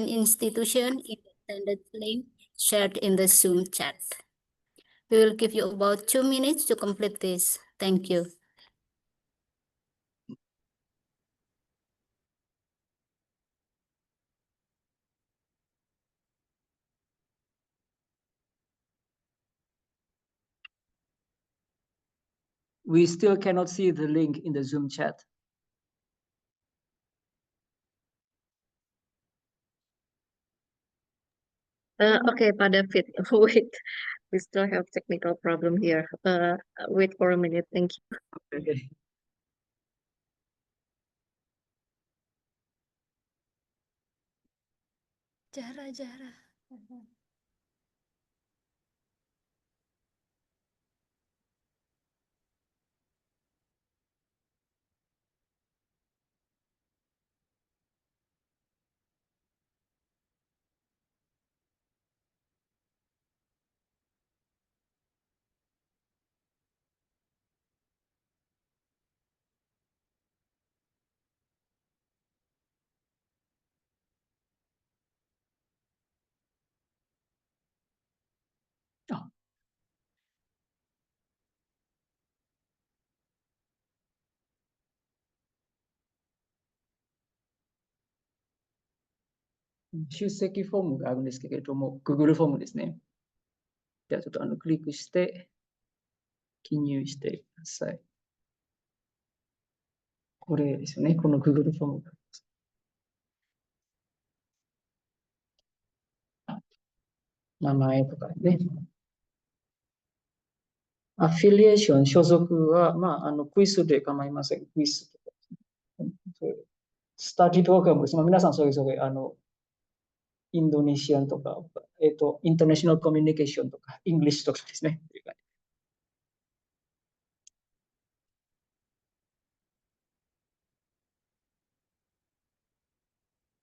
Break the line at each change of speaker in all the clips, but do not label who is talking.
institution in the attendance link shared in the Zoom chat. We will give you about 2 minutes to complete this. Thank you.
We still cannot see the link in the Zoom chat.
Okay, Pak David, wait. We still have technical problem here. Wait for a minute. Thank you.
Okay.
Jara.
出席フォームがあるんですけれども、Google フォームですね。ではちょっとクリックして記入してください。これですよね、この Google フォームがあります。名前とかね。アフィリエーション、所属は、クイズで構いません。クイズとか。スタディプログラムです。皆さんそれぞれ、インドネシアンとか、インターナショナルコミュニケーションとか、イングリッシュとかですね。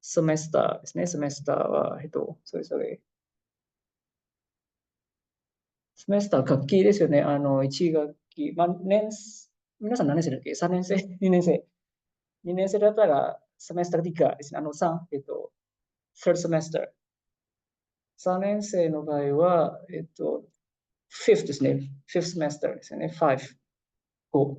セメスターですね。セメスターは、それぞれ。セメスター、学期ですよね。1学期。皆さん何年生だっけ ?3 年生 ?2 年生 ?2 年生だったら、セメスター3ですね。third semester。3年生の場合は、fifth ですね。fifth semester ですよね。5。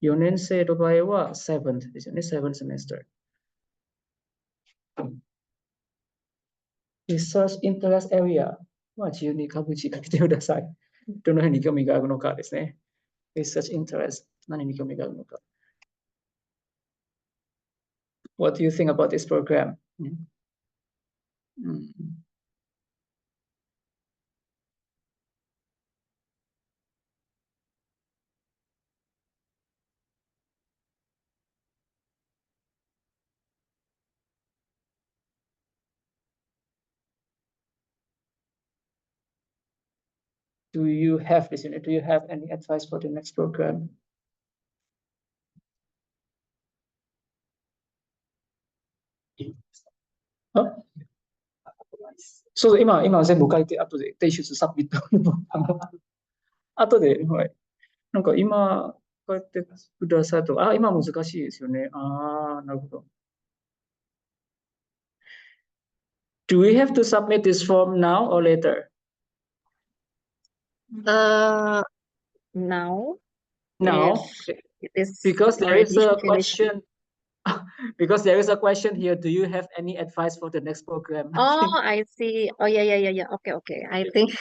4年生の場合は seventh ですよね。seventh semester。Research interest area は自由に各自書いてください。どの辺に興味があるのかですね。Research interest 何に興味があるのか。What do you think about this program? Do you have this unit? Do you have any advice for the next program? そう、今全部書いて、後で提出サブミット。後で、はい。なんか今書いてくださると、今難しいですよね。なるほど。Do we have to submit this form now or later?
Now.
Now, because there is a question. Because there is a question here. Do you have any advice for the next program?
Oh, I see. Oh, yeah. Okay. I think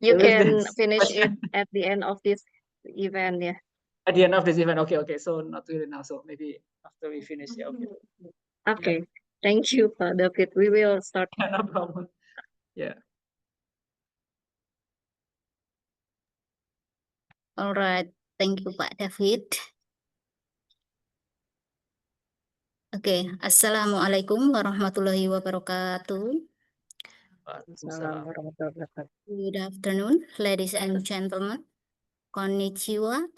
you can finish it at the end of this event. Yeah.
At the end of this event. Okay. So not really now. So maybe after we finish. Yeah.
Okay. Thank you, Pak David. We will start.
No problem. Yeah.
All right. Thank you, Pak David. Oke, Assalamualaikum warahmatullahi wabarakatuh. Good afternoon, ladies and gentlemen. Konnichiwa.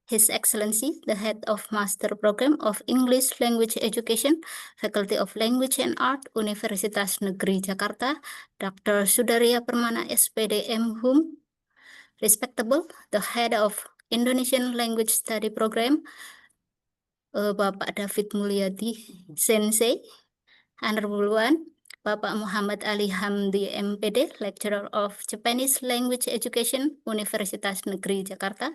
His Excellency, the Head of Master Program of English Language Education, Faculty of Language and Art, Universitas Negeri Jakarta, Dr. Sudarya Permana SPD M.Hum. Respectable, the Head of Indonesian Language Study Program, Bapak David Mulyadi Sensei, Honorable One, Bapak Muhammad Ali Hamdi MPD, Lecturer of Japanese Language Education, Universitas Negeri Jakarta.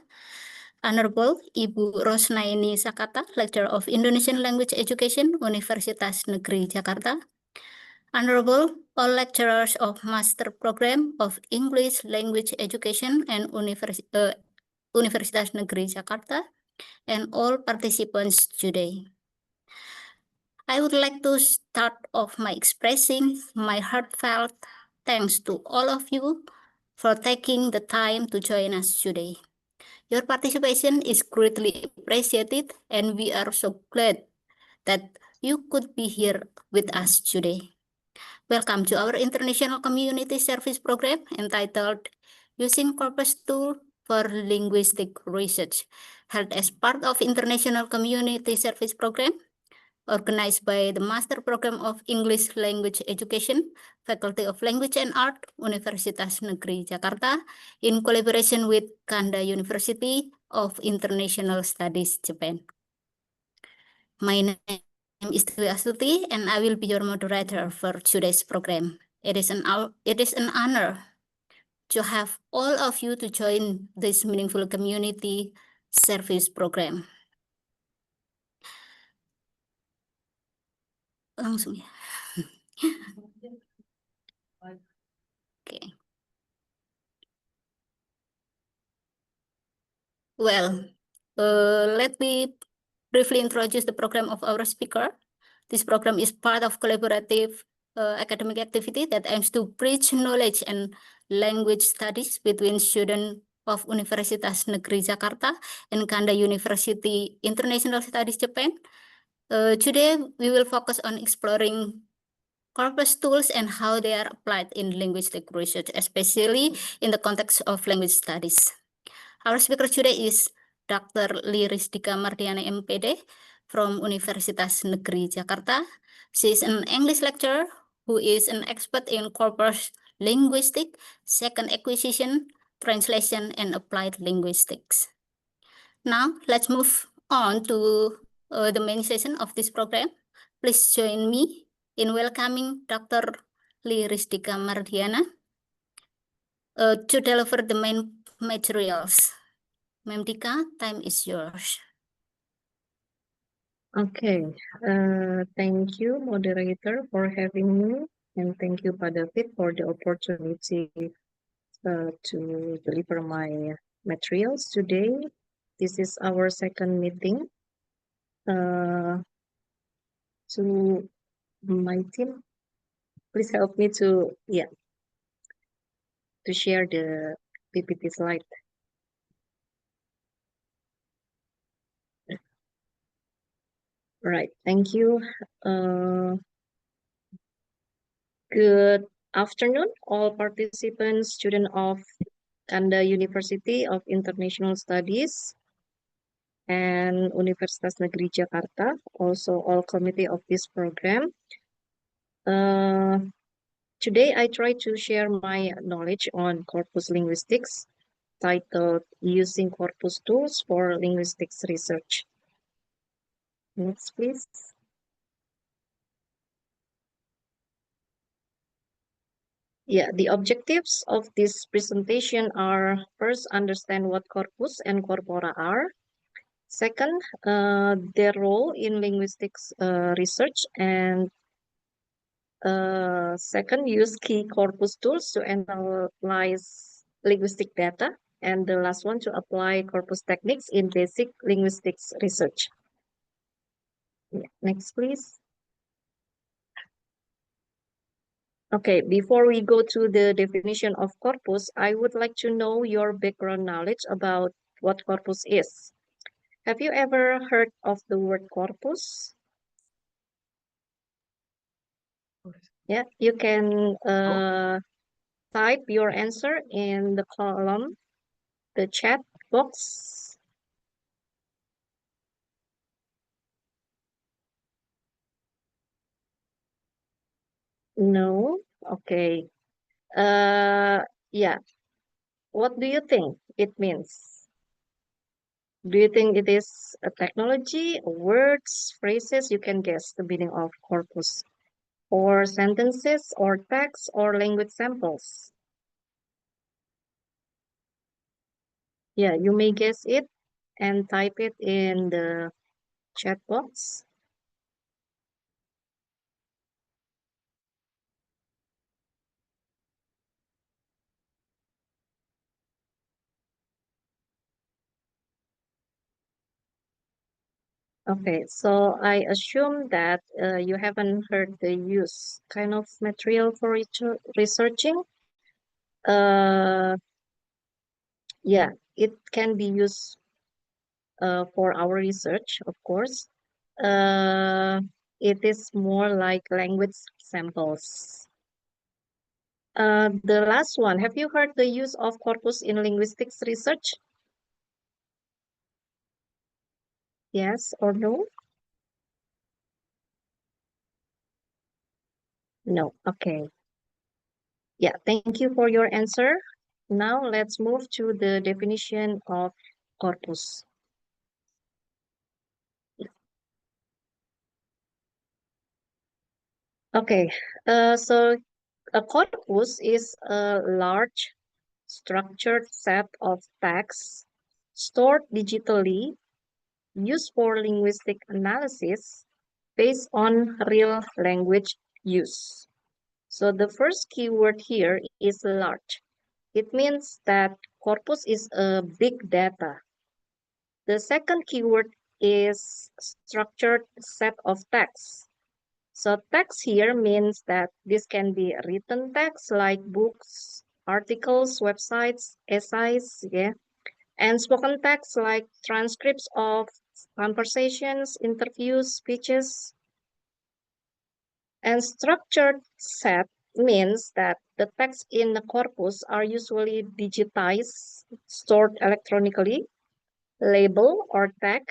Honorable Ibu Rosnaini Sakata, Lecturer of Indonesian Language Education, Universitas Negeri Jakarta. Honorable all lecturers of Master Program of English Language Education and Universitas Negeri Jakarta, and all participants today. I would like to start off by expressing my heartfelt thanks to all of you for taking the time to join us today. Your participation is greatly appreciated, and we are so glad that you could be here with us today. Welcome to our International Community Service Program entitled Using Corpus Tool for Linguistic Research, held as part of International Community Service Program, organized by the Master Program of English Language Education, Faculty of Language and Art, Universitas Negeri Jakarta, in collaboration with Kanda University of International Studies, Japan. My name is Dewi Astuti, and I will be your moderator for today's program. It is an honor to have all of you to join this meaningful community service program. Langsung ya. Okay. Well, let me briefly introduce the program of our speaker. This program is part of collaborative academic activity that aims to bridge knowledge and language studies between students of Universitas Negeri Jakarta and Kanda University International Studies Japan. Today, we will focus on exploring corpus tools and how they are applied in linguistic research, especially in the context of language studies. Our speaker today is Dr. Lirisdika Mardiana MPD from Universitas Negeri Jakarta. She is an English lecturer who is an expert in corpus linguistics, second acquisition, translation, and applied linguistics. Now, let's move on to the main session of this program. Please join me in welcoming Dr. Lirisdika Mardiana to deliver the main materials. Ma'am Dika, time is yours.
Okay, thank you, moderator, for having me, and thank you, Pak David, for the opportunity to deliver my materials today. This is our second meeting. To my team, please help me to share the PPT slide. Right, thank you. Good afternoon, all participants, students of Kanda University of International Studies and Universitas Negeri Jakarta, also all committee of this program. Today I try to share my knowledge on corpus linguistics, titled Using Corpus Tools for Linguistics Research. Next, please. Yeah, the objectives of this presentation are: first, understand what corpus and corpora are. Second, their role in linguistics research, and second, use key corpus tools to analyze linguistic data. And the last one, to apply corpus techniques in basic linguistics research. Yeah, next, please. Okay, before we go to the definition of corpus, I would like to know your background knowledge about what corpus is. Have you ever heard of the word corpus? Yeah, you can type your answer in the column, the chat box. No? Okay. Yeah. What do you think it means? Do you think it is a technology, words, phrases? You can guess the meaning of corpus, or sentences, or text, or language samples. Yeah, you may guess it and type it in the chat box. Okay, so I assume that you haven't heard the use kind of material for researching. Yeah, it can be used for our research, of course. It is more like language samples. The last one, have you heard the use of corpus in linguistics research? Yes or no? No, okay. Yeah, thank you for your answer. Now let's move to the definition of corpus. Okay, so a corpus is a large structured set of texts stored digitally used for linguistic analysis based on real language use. So the first keyword here is large. It means that corpus is a big data. The second keyword is structured set of texts. So text here means that this can be written text like books, articles, websites, essays, yeah, and spoken text like transcripts of conversations, interviews, speeches. And structured set means that the texts in the corpus are usually digitized, stored electronically, labeled or tagged.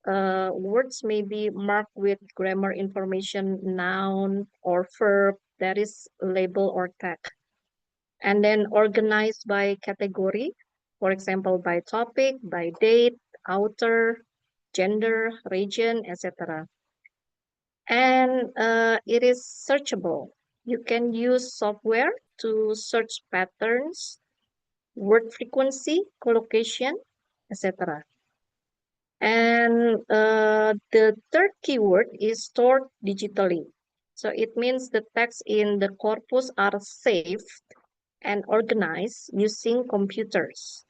Words may be marked with grammar information, noun or verb that is label or tag. And then organized by category, for example, by topic, by date, author, gender, region, etc. And it is searchable. You can use software to search patterns, word frequency, collocation, etc. And the third keyword is stored digitally. So it means the text in the corpus are saved and organized using computers,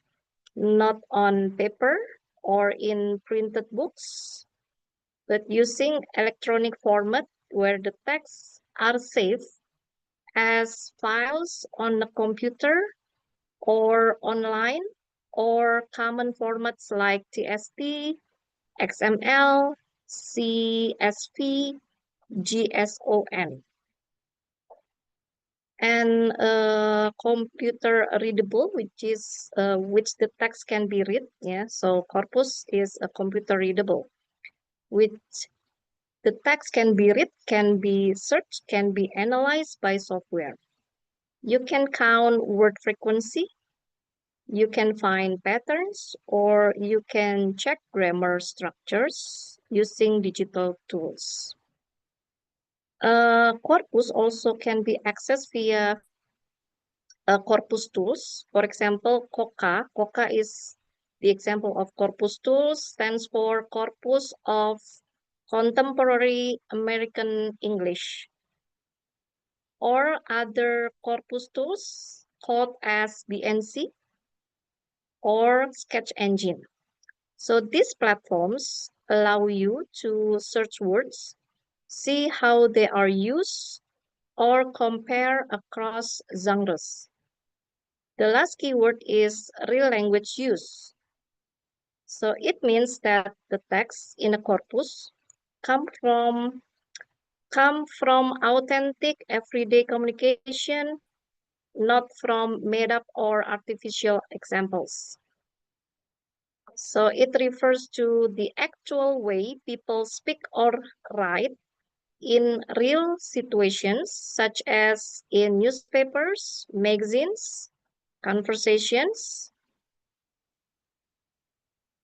not on paper or in printed books, but using electronic format where the texts are saved as files on a computer or online, or common formats like TXT, XML, CSV, JSON. And computer readable, which the text can be read. Yeah, so corpus is a computer readable, which the text can be read, can be searched, can be analyzed by software. You can count word frequency, you can find patterns, or you can check grammar structures using digital tools. Corpus also can be accessed via corpus tools. For example, COCA. COCA is the example of corpus tools, stands for Corpus of Contemporary American English. Or other corpus tools called as BNC or Sketch Engine. So these platforms allow you to search words, see how they are used, or compare across genres. The last keyword is real language use. So it means that the text in a corpus come from authentic everyday communication, not from made up or artificial examples. So it refers to the actual way people speak or write in real situations, such as in newspapers, magazines, conversations,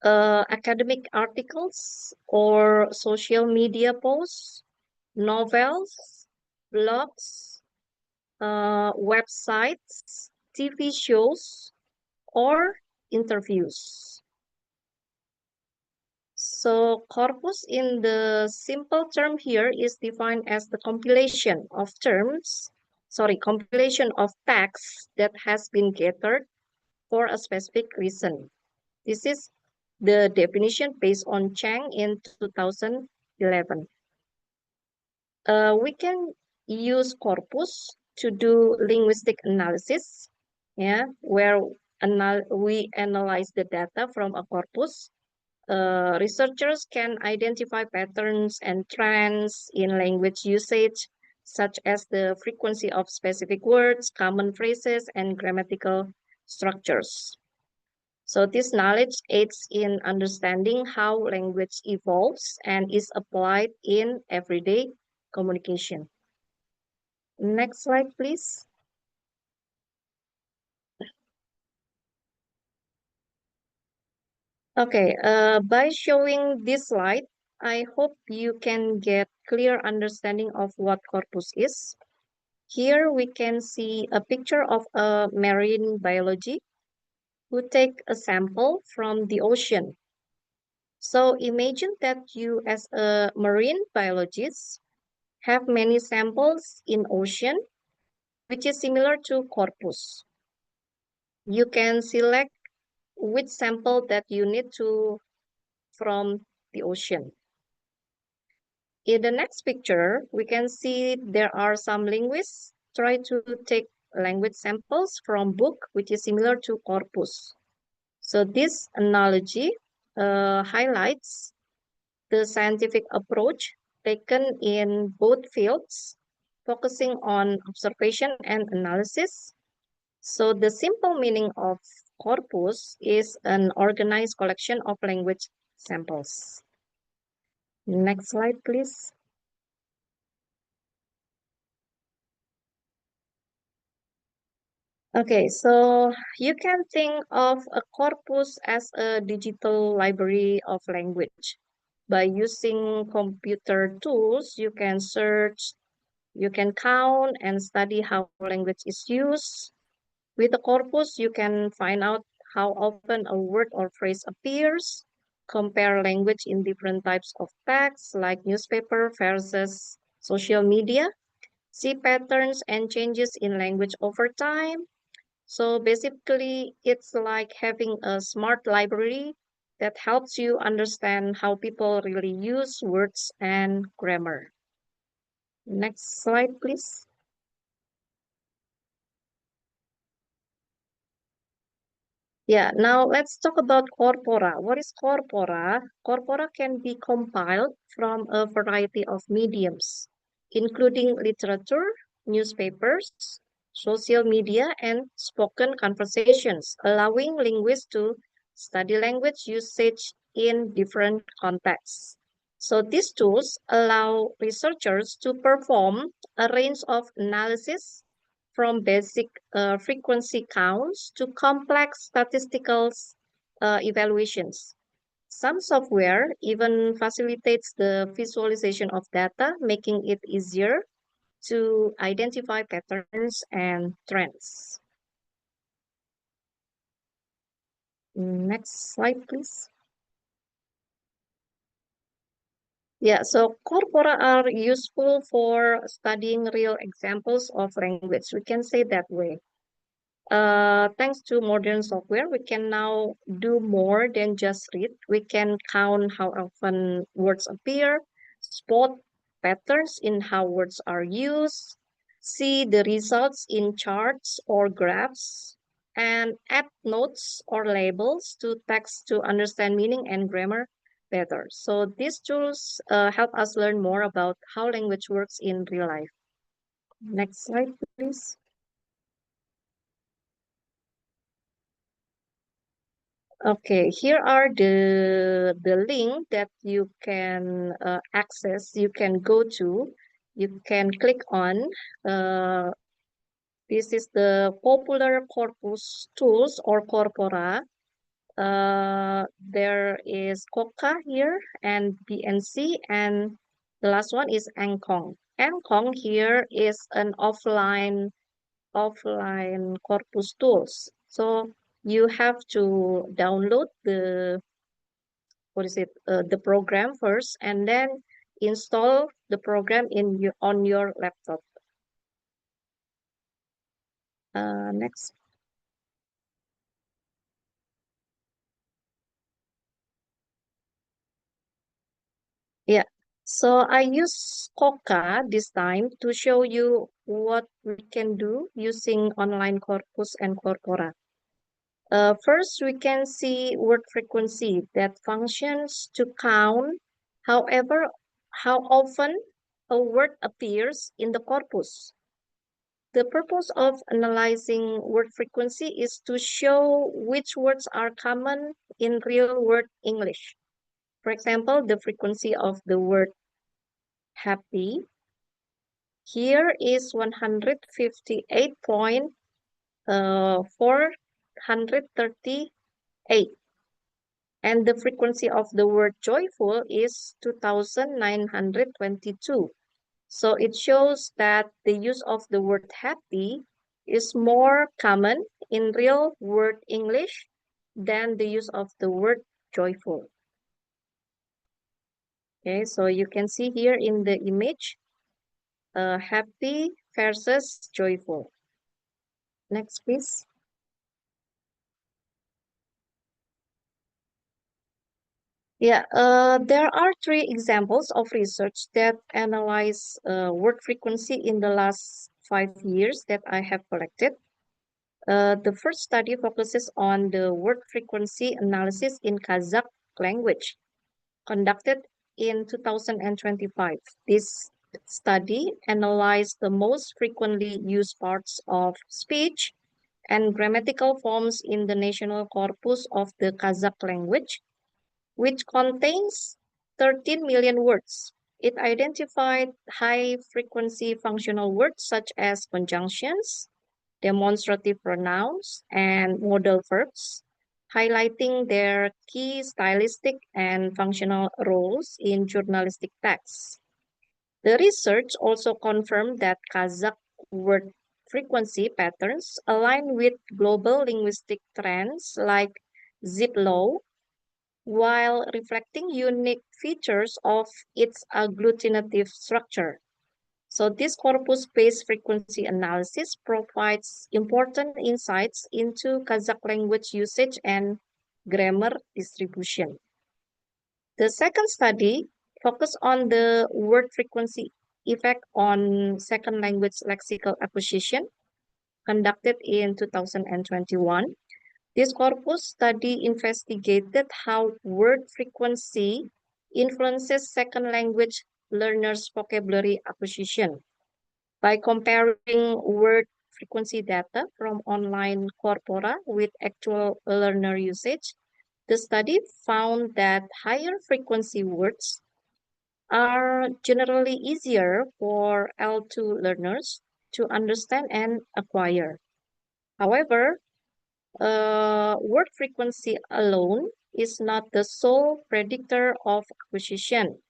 academic articles or social media posts, novels, blogs, websites, TV shows, or interviews. So corpus in the simple term here is defined as the compilation of compilation of texts that has been gathered for a specific reason. This is the definition based on Chang in 2011. We can use corpus to do linguistic analysis, where we analyze the data from a corpus. Researchers can identify patterns and trends in language usage, such as the frequency of specific words, common phrases, and grammatical structures. So this knowledge aids in understanding how language evolves and is applied in everyday communication. Next slide, please. Okay, by showing this slide, I hope you can get clear understanding of what corpus is. Here we can see a picture of a marine biology who take a sample from the ocean. So imagine that you as a marine biologist have many samples in ocean, which is similar to corpus. You can select which sample that you need to from the ocean. In the next picture, we can see there are some linguists try to take language samples from book, which is similar to corpus. So this analogy highlights the scientific approach taken in both fields, focusing on observation and analysis. So the simple meaning of corpus is an organized collection of language samples. Next slide, please. Okay, so you can think of a corpus as a digital library of language. By using computer tools, you can search, you can count and study how language is used. With a corpus, you can find out how often a word or phrase appears, compare language in different types of text like newspaper versus social media, see patterns and changes in language over time. So basically, it's like having a smart library that helps you understand how people really use words and grammar. Next slide, please. Yeah, now let's talk about corpora. What is corpora? Corpora can be compiled from a variety of mediums, including literature, newspapers, social media, and spoken conversations, allowing linguists to study language usage in different contexts. So these tools allow researchers to perform a range of analysis from basic frequency counts to complex statistical evaluations. Some software even facilitates the visualization of data, making it easier to identify patterns and trends. Next slide, please. Yeah, so corpora are useful for studying real examples of language. We can say that way. Thanks to modern software, we can now do more than just read. We can count how often words appear, spot patterns in how words are used, see the results in charts or graphs, and add notes or labels to text to understand meaning and grammar better. So these tools help us learn more about how language works in real life. Next slide, please. Okay, here are the link that you can access, you can go to, you can click on. This is the popular corpus tools or corpora. There is Koka here and BNC, and the last one is Angkong. Angkong here is an offline corpus tools. So you have to download the the program first, and then install the program on your laptop. Next. Yeah, so I use Koka this time to show you what we can do using online corpus and corpora. First, we can see word frequency that functions to count how often a word appears in the corpus. The purpose of analyzing word frequency is to show which words are common in real word English. For example, the frequency of the word happy here is 158.438, and the frequency of the word joyful is 2922. So it shows that the use of the word happy is more common in real word English than the use of the word joyful. Okay, so you can see here in the image, happy versus joyful. Next, please. Yeah, there are 3 examples of research that analyze word frequency in the last 5 years that I have collected. The first study focuses on the word frequency analysis in Kazakh language, conducted in 2025. This study analyzed the most frequently used parts of speech and grammatical forms in the national corpus of the Kazakh language, which contains 13 million words. It identified high-frequency functional words such as conjunctions, demonstrative pronouns, and modal verbs, highlighting their key stylistic and functional roles in journalistic texts. The research also confirmed that Kazakh word frequency patterns align with global linguistic trends like Ziplow, while reflecting unique features of its agglutinative structure. So this corpus-based frequency analysis provides important insights into Kazakh language usage and grammar distribution. The second study focused on the word frequency effect on second language lexical acquisition, conducted in 2021. This corpus study investigated how word frequency influences second language learners' vocabulary acquisition. By comparing word frequency data from online corpora with actual learner usage, the study found that higher frequency words are generally easier for L2 learners to understand and acquire. However, word frequency alone is not the sole predictor of acquisition.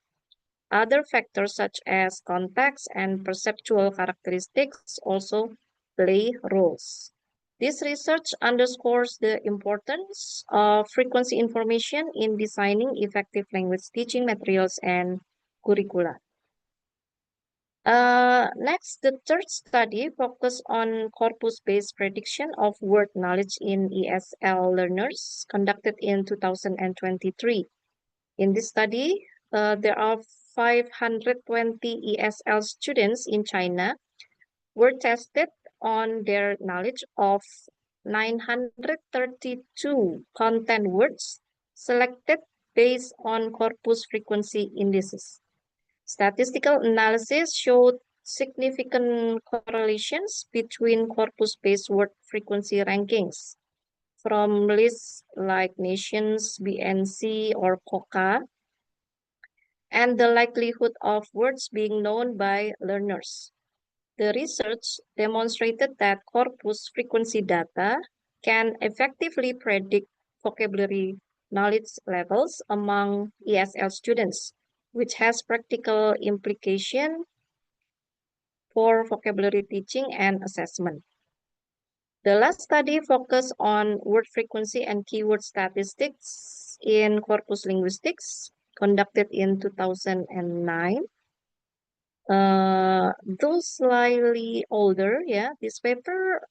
Other factors such as context and perceptual characteristics also play roles. This research underscores the importance of frequency information in designing effective language teaching materials and curricula. Next, the third study focused on corpus-based prediction of word knowledge in ESL learners, conducted in 2023. In this study, there are 520 ESL students in China were tested on their knowledge of 932 content words selected based on corpus frequency indices. Statistical analysis showed significant correlations between corpus-based word frequency rankings from lists like Nations, BNC, or COCA, and the likelihood of words being known by learners. The research demonstrated that corpus frequency data can effectively predict vocabulary knowledge levels among ESL students, which has practical implication for vocabulary teaching and assessment. The last study focused on word frequency and keyword statistics in corpus linguistics, conducted in 2009. Though slightly older, this paper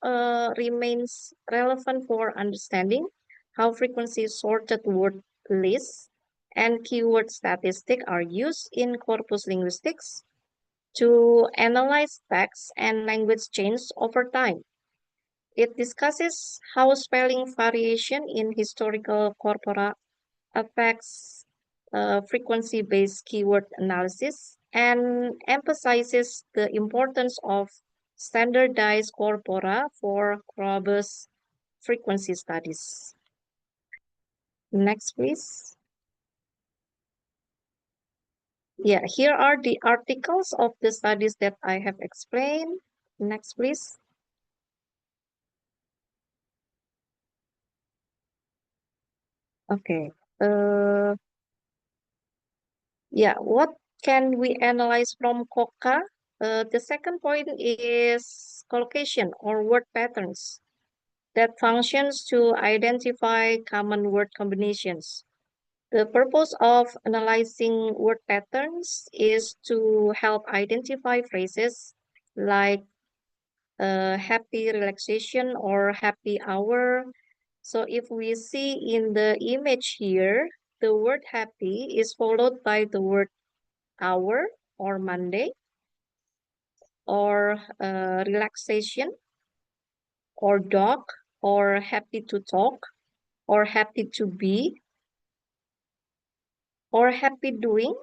remains relevant for understanding how frequency sorted word lists and keyword statistics are used in corpus linguistics to analyze text and language change over time. It discusses how spelling variation in historical corpora affects frequency-based keyword analysis and emphasizes the importance of standardized corpora for robust frequency studies. Next, please. Yeah, here are the articles of the studies that I have explained. Next, please. Okay. Yeah, what can we analyze from COCA? The second point is collocation or word patterns that functions to identify common word combinations. The purpose of analyzing word patterns is to help identify phrases like happy relaxation or happy hour. So if we see in the image here, the word happy is followed by the word hour or Monday, or relaxation, or dog, or happy to talk, or happy to be, or happy doing,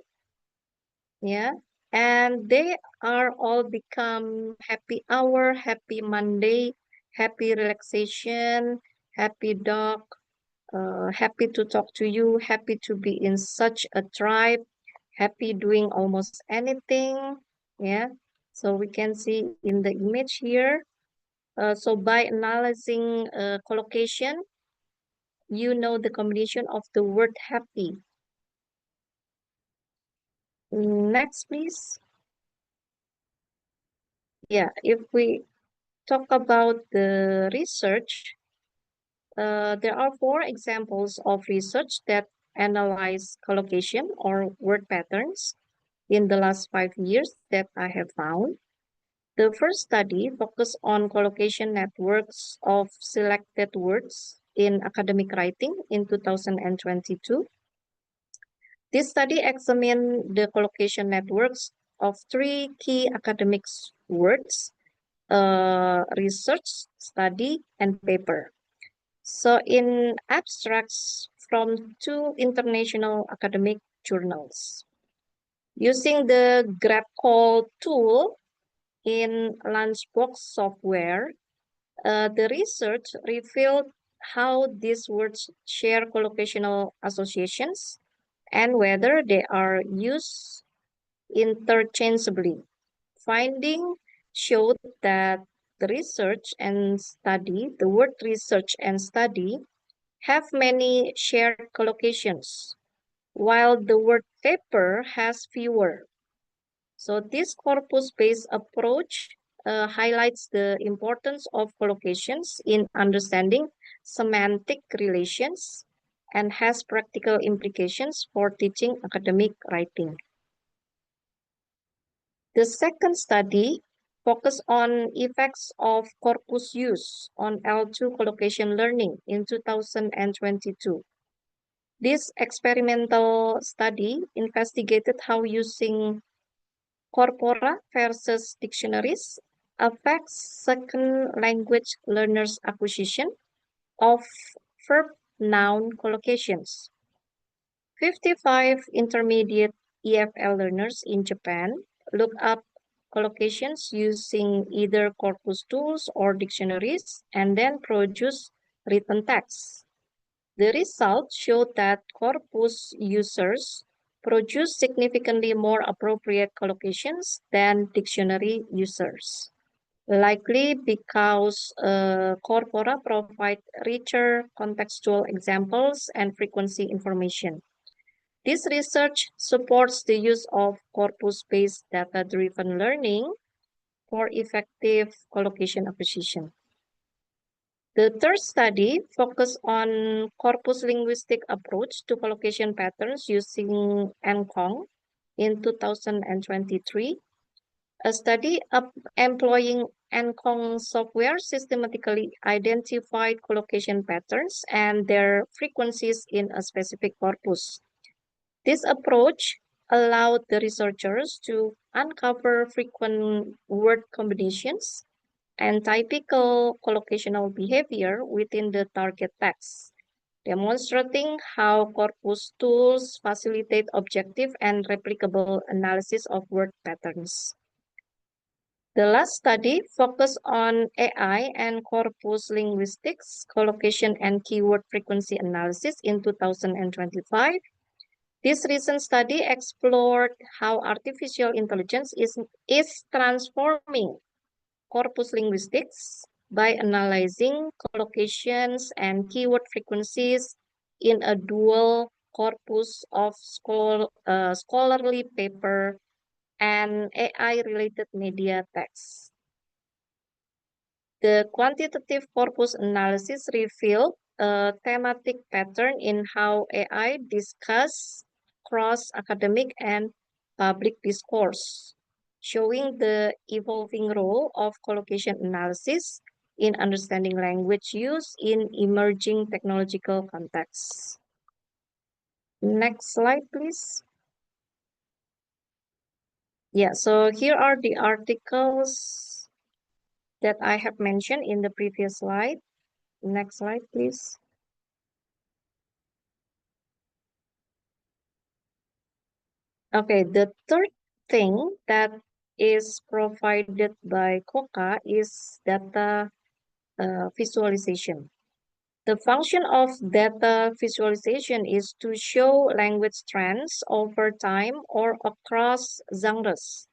and they are all become happy hour, happy Monday, happy relaxation, happy dog, happy to talk to you, happy to be in such a tribe, happy doing almost anything. So we can see in the image here. So by analyzing collocation, you know the combination of the word happy. Next, please. Yeah, if we talk about the research, there are 4 examples of research that analyze collocation or word patterns in the last 5 years that I have found. The first study focused on collocation networks of selected words in academic writing in 2022. This study examined the collocation networks of 3 key academic words, research, study, and paper. So in abstracts from 2 international academic journals. Using the GrabCall tool in Lunchbox software, the research revealed how these words share collocational associations and whether they are used interchangeably. Finding showed that the word research and study have many shared collocations, while the word paper has fewer. So this corpus-based approach highlights the importance of collocations in understanding semantic relations and has practical implications for teaching academic writing. The second study focused on effects of corpus use on L2 collocation learning in 2022. This experimental study investigated how using corpora versus dictionaries affects second language learners' acquisition of verb-noun collocations. 55 intermediate EFL learners in Japan looked up collocations using either corpus tools or dictionaries and then produce written texts. The results showed that corpus users produce significantly more appropriate collocations than dictionary users. likely because corpora provide richer contextual examples and frequency information. This research supports the use of corpus-based data-driven learning for effective collocation acquisition. The third study focused on corpus linguistic approach to collocation patterns using NCONG in 2023. A study employing NCONG software systematically identified collocation patterns and their frequencies in a specific corpus. This approach allowed the researchers to uncover frequent word combinations and typical collocational behavior within the target text, demonstrating how corpus tools facilitate objective and replicable analysis of word patterns. The last study focused on AI and corpus linguistics, collocation and keyword frequency analysis in 2025. This recent study explored how artificial intelligence is transforming corpus linguistics by analyzing collocations and keyword frequencies in a dual corpus of scholarly paper and AI-related media texts. The quantitative corpus analysis revealed a thematic pattern in how AI discuss cross-academic and public discourse, showing the evolving role of collocation analysis in understanding language use in emerging technological contexts. Next slide, please. Yeah, so here are the articles that I have mentioned in the previous slide. Next slide, please. Okay, the third thing that is provided by COCA is data visualization. The function of data visualization is to show language trends over time or across genres.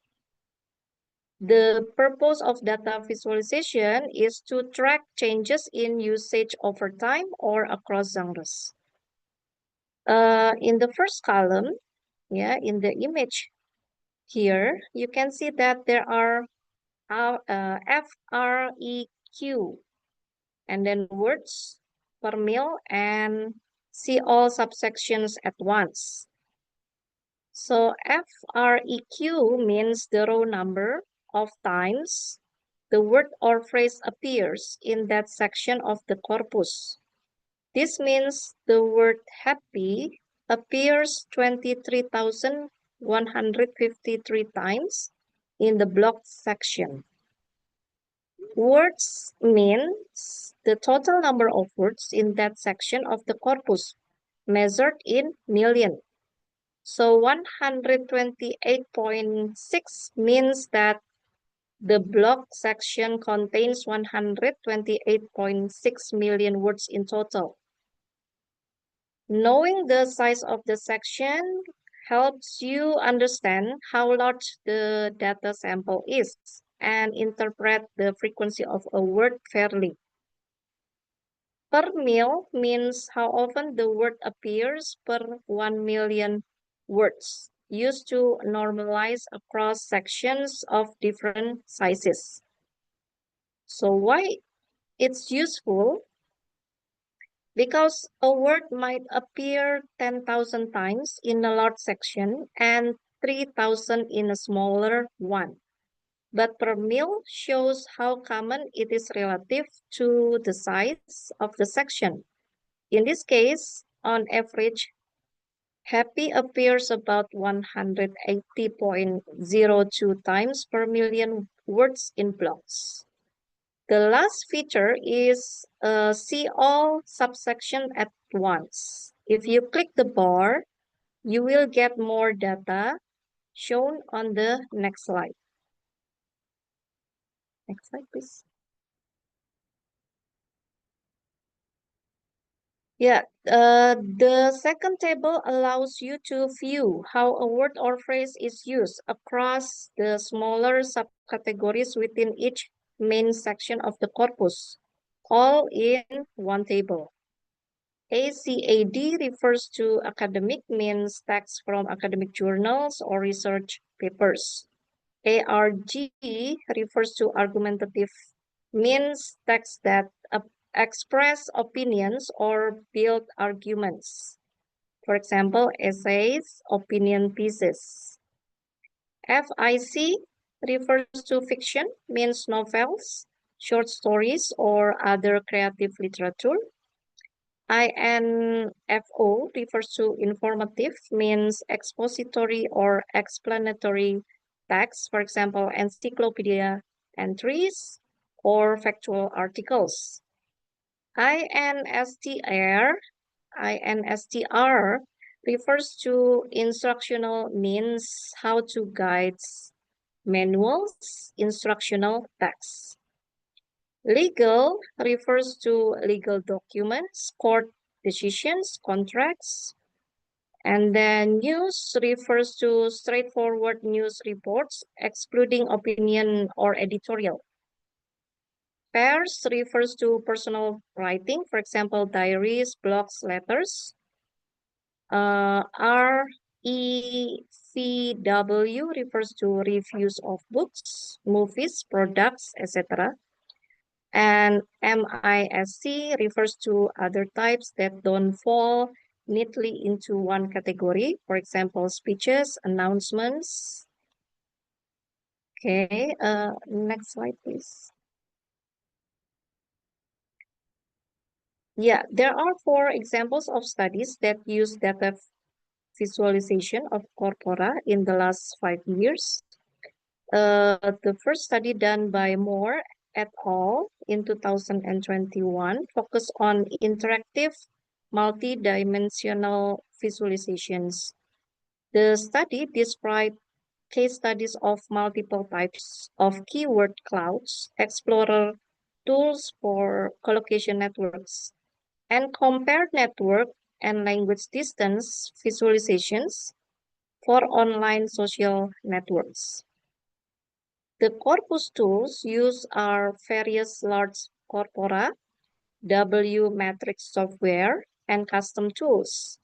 The purpose of data visualization is to track changes in usage over time or across genres. In the first column, in the image here, you can see that there are FREQ, and then words per mil, and see all subsections at once. So FREQ means the raw number of times the word or phrase appears in that section of the corpus. This means the word happy appears 23,153 times in the blocked section. Words means the total number of words in that section of the corpus, measured in million. So 128.6 means that the block section contains 128.6 million words in total. Knowing the size of the section helps you understand how large the data sample is and interpret the frequency of a word fairly. Per mil means how often the word appears per 1 million words, used to normalize across sections of different sizes. So why it's useful? Because a word might appear 10,000 times in a large section and 3,000 in a smaller one. But per mil shows how common it is relative to the size of the section. In this case, on average, happy appears about 180.02 times per million words in blocks. The last feature is see all subsection at once. If you click the bar, you will get more data shown on the next slide. Next slide, please. Yeah, the second table allows you to view how a word or phrase is used across the smaller subcategories within each main section of the corpus, all in one table. ACAD refers to academic, means text from academic journals or research papers. ARG refers to argumentative, means text that express opinions or build arguments. For example, essays, opinion pieces. FIC refers to fiction, means novels, short stories, or other creative literature. INFO refers to informative, means expository or explanatory text, for example, encyclopedia entries or factual articles. INSTR refers to instructional, means how-to guides, manuals, instructional texts. Legal refers to legal documents, court decisions, contracts. And then news refers to straightforward news reports, excluding opinion or editorial. Pairs refers to personal writing, for example, diaries, blogs, letters. REVW refers to reviews of books, movies, products, etc. And MISC refers to other types that don't fall neatly into one category, for example, speeches, announcements. Okay, next slide, please. Yeah, there are 4 examples of studies that use data visualization of corpora in the last 5 years. The first study done by Moore et al. In 2021 focused on interactive multi-dimensional visualizations. The study described case studies of multiple types of keyword clouds, explorer tools for collocation networks, and compared network and language distance visualizations for online social networks. The corpus tools used are various large corpora, W-matrix software, and custom tools.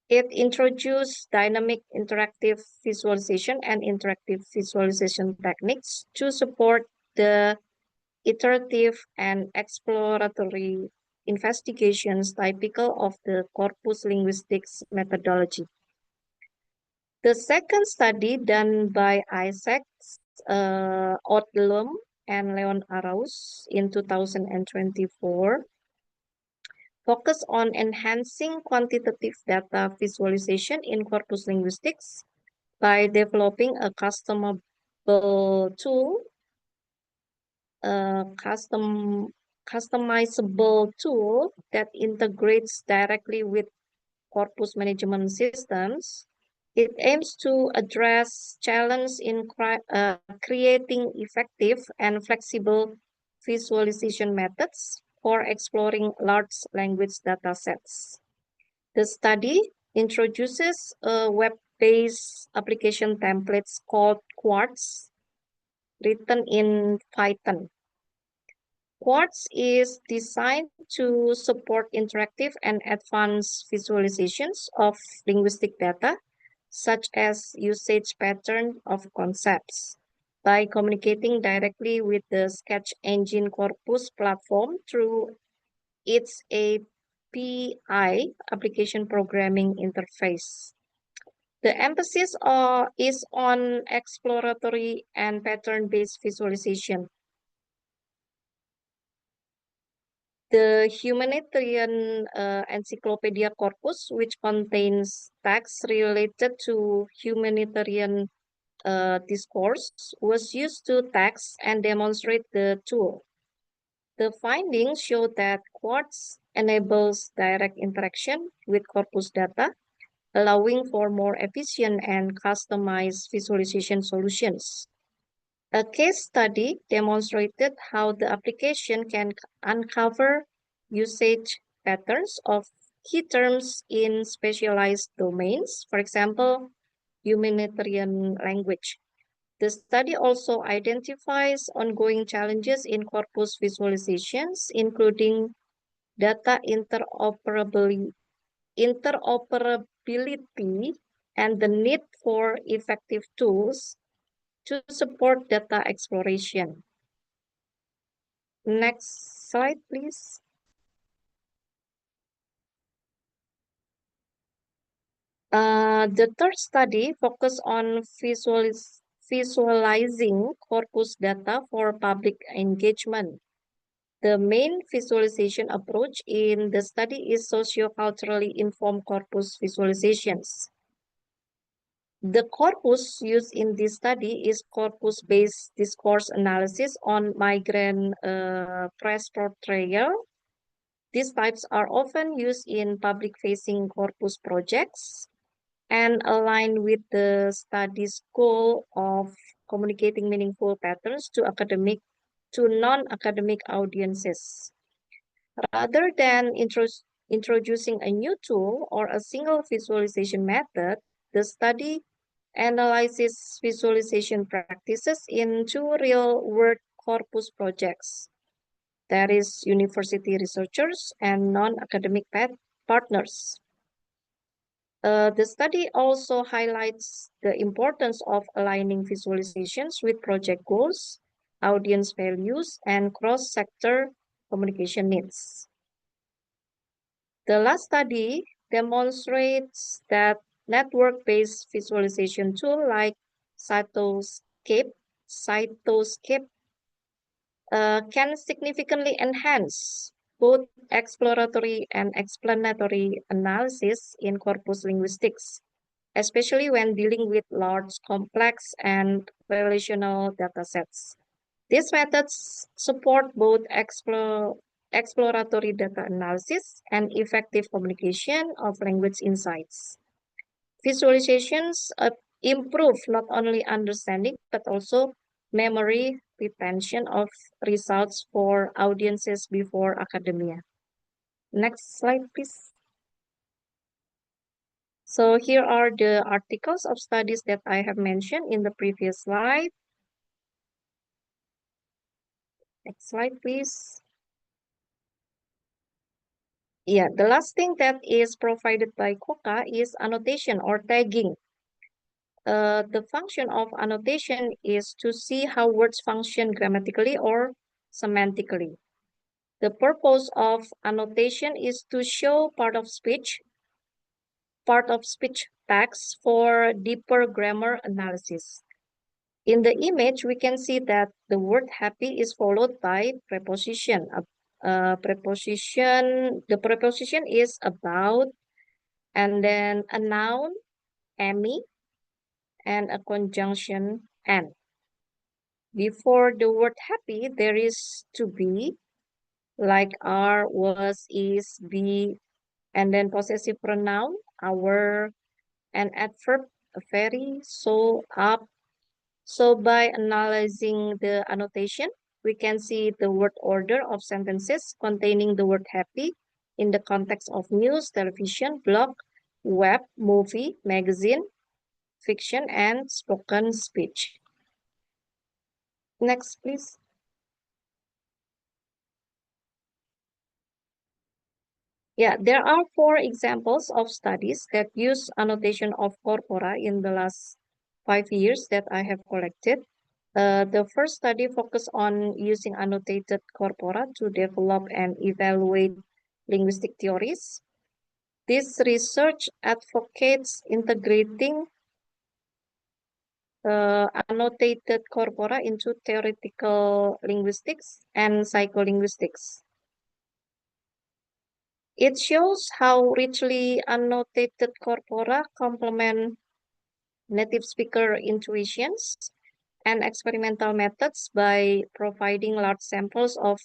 It introduced dynamic interactive visualization and interactive visualization techniques to support the iterative and exploratory investigations typical of the corpus linguistics methodology. The second study done by Isaacs, Odlum, and Leon Arauz in 2024 focused on enhancing quantitative data visualization in corpus linguistics by developing a customizable tool, that integrates directly with corpus management systems. It aims to address challenges in creating effective and flexible visualization methods for exploring large language data sets. The study introduces a web-based application templates called Quartz, written in Python. Quartz is designed to support interactive and advanced visualizations of linguistic data, such as usage pattern of concepts, by communicating directly with the Sketch Engine Corpus platform through its API, application programming interface. The emphasis is on exploratory and pattern-based visualization. The humanitarian encyclopedia corpus, which contains texts related to humanitarian discourse, was used to test and demonstrate the tool. The findings show that Quartz enables direct interaction with corpus data, allowing for more efficient and customized visualization solutions. A case study demonstrated how the application can uncover usage patterns of key terms in specialized domains, for example, humanitarian language, The study also identifies ongoing challenges in corpus visualizations, including data interoperability and the need for effective tools to support data exploration. Next slide, please. The third study focused on visualizing corpus data for public engagement. The main visualization approach in the study is socioculturally informed corpus visualizations. The corpus used in this study is corpus-based discourse analysis on migrant press portrayal. These types are often used in public-facing corpus projects and align with the study's goal of communicating meaningful patterns to non-academic audiences. Rather than introducing a new tool or a single visualization method, the study analyzes visualization practices in two real-world corpus projects. That is, university researchers and non-academic partners. The study also highlights the importance of aligning visualizations with project goals, audience values, and cross-sector communication needs. The last study demonstrates that network-based visualization tool like Cytoscape can significantly enhance both exploratory and explanatory analysis in corpus linguistics, especially when dealing with large, complex, and relational datasets. These methods support both exploratory data analysis and effective communication of language insights. Visualizations improve not only understanding, but also memory retention of results for audiences before academia. Next slide, please. So here are the articles of studies that I have mentioned in the previous slide. Next slide, please. Yeah, the last thing that is provided by COCA is annotation or tagging. The function of annotation is to see how words function grammatically or semantically. The purpose of annotation is to show part of speech text for deeper grammar analysis. In the image, we can see that the word happy is followed by preposition. The preposition is about, and then a noun, Amy, and a conjunction, and. Before the word happy, there is to be, like are, was, is, be, and then possessive pronoun, our, and adverb, very, so, up. So by analyzing the annotation, we can see the word order of sentences containing the word happy in the context of news, television, blog, web, movie, magazine, fiction, and spoken speech. Next, please. Yeah, there are 4 examples of studies that use annotation of corpora in the last 5 years that I have collected. The first study focused on using annotated corpora to develop and evaluate linguistic theories. This research advocates integrating annotated corpora into theoretical linguistics and psycholinguistics. It shows how richly annotated corpora complement native speaker intuitions and experimental methods by providing large samples of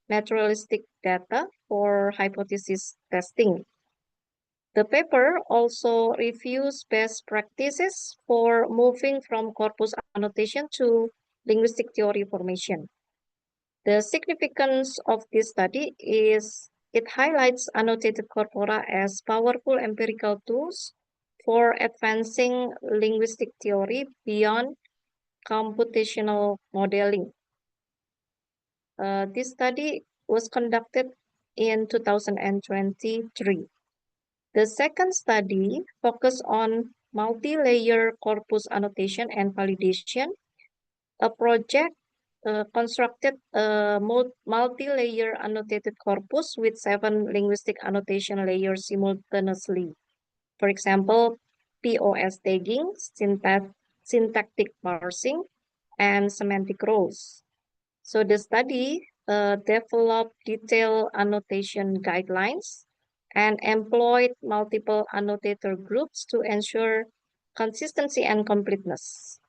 naturalistic data for hypothesis testing. The paper also reviews best practices for moving from corpus annotation to linguistic theory formation. The significance of this study is it highlights annotated corpora as powerful empirical tools for advancing linguistic theory beyond computational modeling. This study was conducted in 2023. The second study focused on multi-layer corpus annotation and validation. A project constructed a multi-layer annotated corpus with 7 linguistic annotation layers simultaneously. For example, POS tagging, syntactic parsing, and semantic roles. So the study developed detailed annotation guidelines and employed multiple annotator groups to ensure consistency and completeness.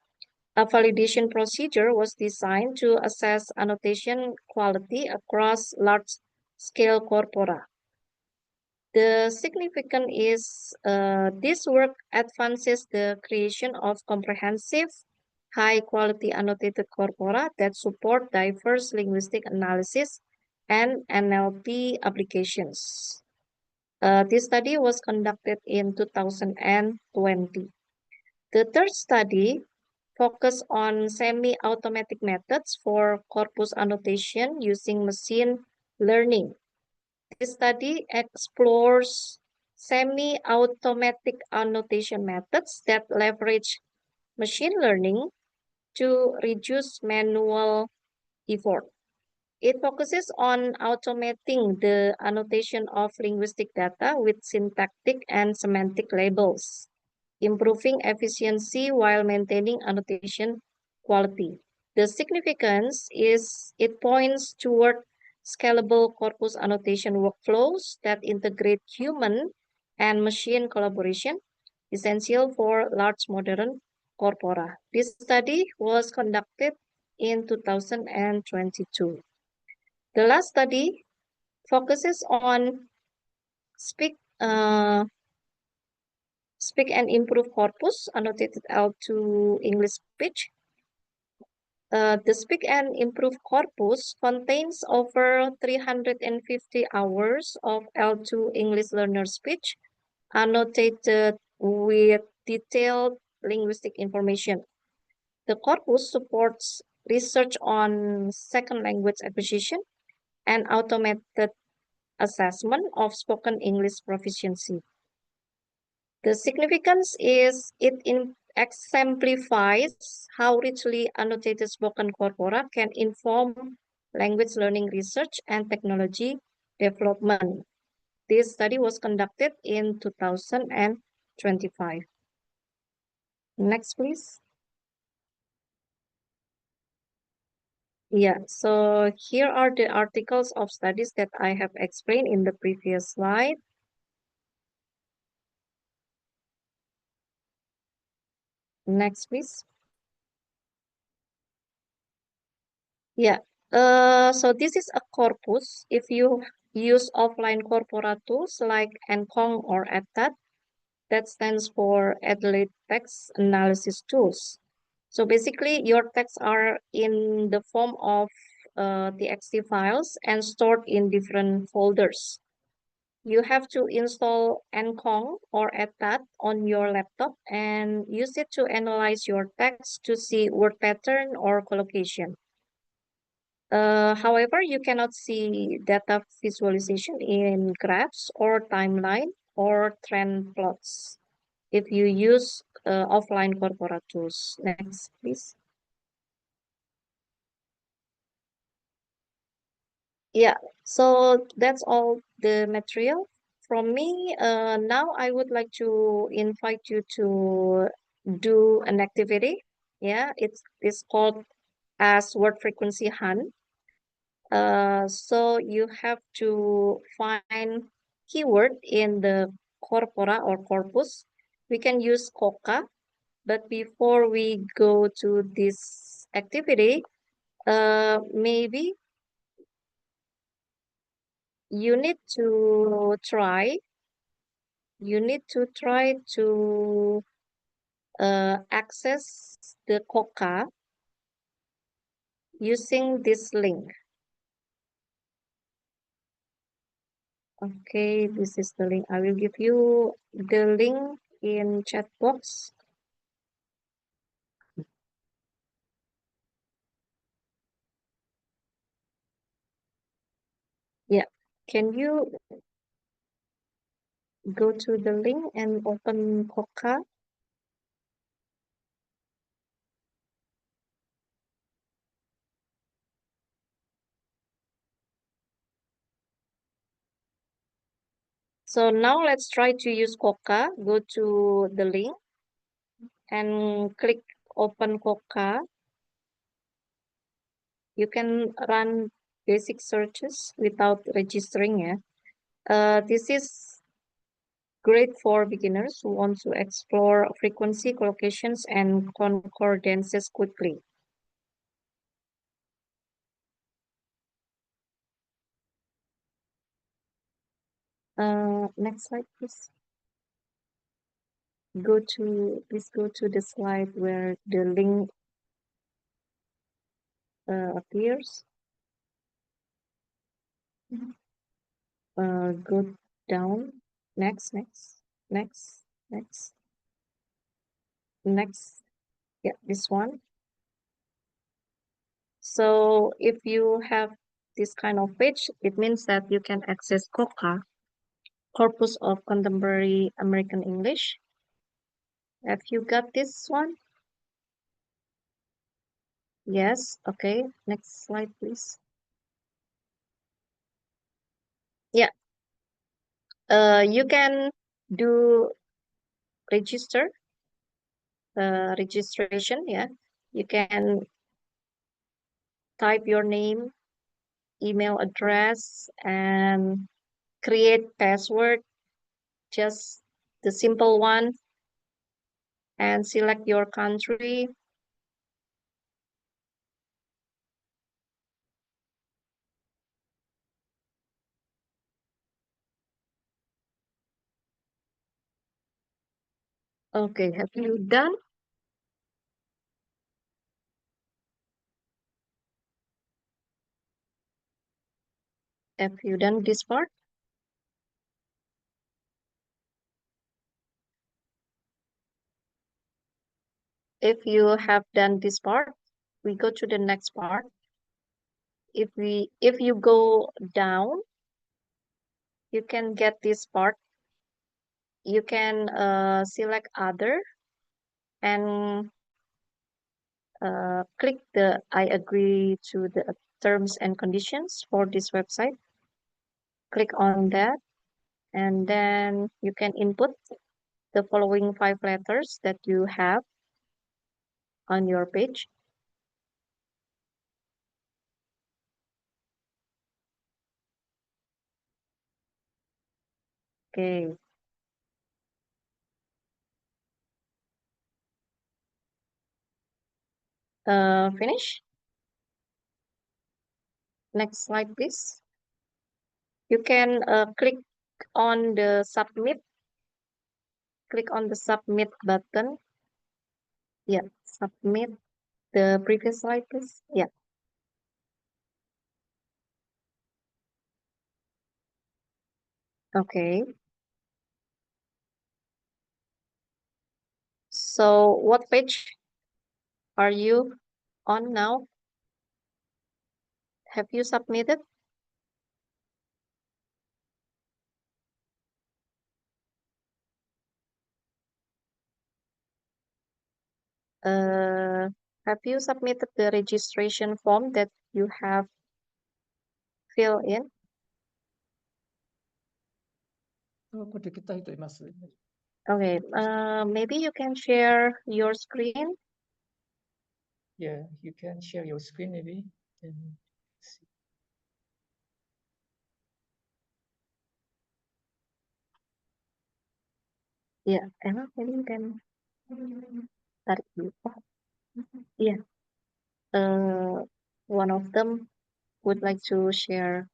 A validation procedure was designed to assess annotation quality across large-scale corpora. The significance is this work advances the creation of comprehensive, high-quality annotated corpora that support diverse linguistic analysis and NLP applications. This study was conducted in 2020. The third study focused on semi-automatic methods for corpus annotation using machine learning. This study explores semi-automatic annotation methods that leverage machine learning to reduce manual effort. It focuses on automating the annotation of linguistic data with syntactic and semantic labels, improving efficiency while maintaining annotation quality. The significance is it points toward scalable corpus annotation workflows that integrate human and machine collaboration, essential for large modern corpora. This study was conducted in 2022. The last study focuses on speak and improve corpus annotated L2 English speech. The Speak and Improve corpus contains over 350 hours of L2 English learner speech annotated with detailed linguistic information. The corpus supports research on second language acquisition and automated assessment of spoken English proficiency. The significance is it exemplifies how richly annotated spoken corpora can inform language learning research and technology development. This study was conducted in 2025. Next, please. Yeah, so here are the articles of studies that I have explained in the previous slide. Next, please. Yeah, so this is a corpus. If you use offline corpora tools like Encong or EdTat, that stands for Adelaide Text Analysis Tools. So basically, your texts are in the form of TXT files and stored in different folders. You have to install Encong or EdTat on your laptop and use it to analyze your text to see word pattern or collocation. However, you cannot see data visualization in graphs or timeline or trend plots if you use offline corpora tools. Next, please. Yeah, so that's all the material from me. Now I would like to invite you to do an activity. Yeah, it's called as word frequency hunt. So you have to find keyword in the corpora or corpus. We can use COCA, but before we go to this activity, maybe you need to try to access the COCA using this link. Okay, this is the link. I will give you the link in chat box. Can you go to the link and open Koka? So now let's try to use Koka. Go to the link and click open Koka. You can run basic searches without registering. This is great for beginners who want to explore frequency, collocations, and concordances quickly. Next slide, please. Please go to the slide where the link appears. Go down. Next. Yeah, this one. So if you have this kind of page, it means that you can access COCA, Corpus of Contemporary American English. Have you got this one? Yes, okay. Next slide, please. Yeah. You can do registration, yeah. You can type your name, email address, and create password, just the simple one, and select your country. Okay, have you done? Have you done this part? If you have done this part, we go to the next part. If you go down, you can get this part. You can select other and click the I agree to the terms and conditions for this website. Click on that, and then you can input the following 5 letters that you have on your page. Okay. Finish. Next slide, please. You can click on the submit. Click on the submit button. Yeah, submit. The previous slide, please. Yeah. Okay. So what page are you on now? Have you submitted? Have you submitted the registration form that you have filled in?
これできた人います？
Okay. Maybe you can share your screen.
Yeah, you can share your screen maybe. And see.
Yeah, Emma, maybe you can tarik dulu. Oh, yeah. One of them would like to share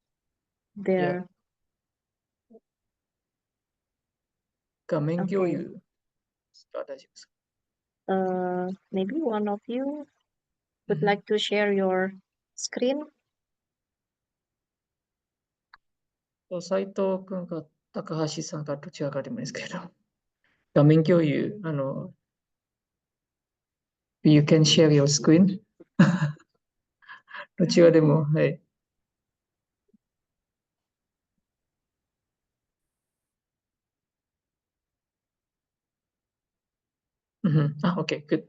their.
画面共有大丈夫ですか？
Maybe one of you would
Mhm.
like to share your screen.
斉藤君か高橋さんかどちらかでもいいですけど、画面共有、you can share your screen どちらでも、はい。Okay, good.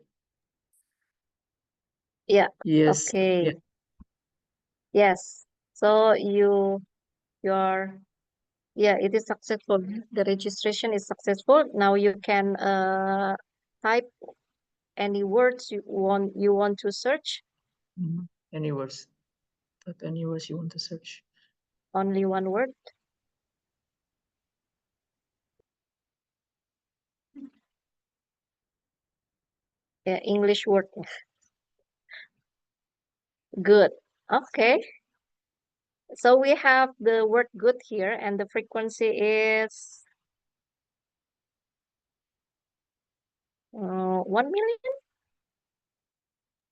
Yeah.
Yes.
Okay.
Yeah.
Yes. So your yeah, it is successful. The registration is successful. Now you can type any words you want to search.
Any words. Type any words you want to search.
Only one word. Yeah, English word. Good. Okay. So we have the word good here, and the frequency is 1 million.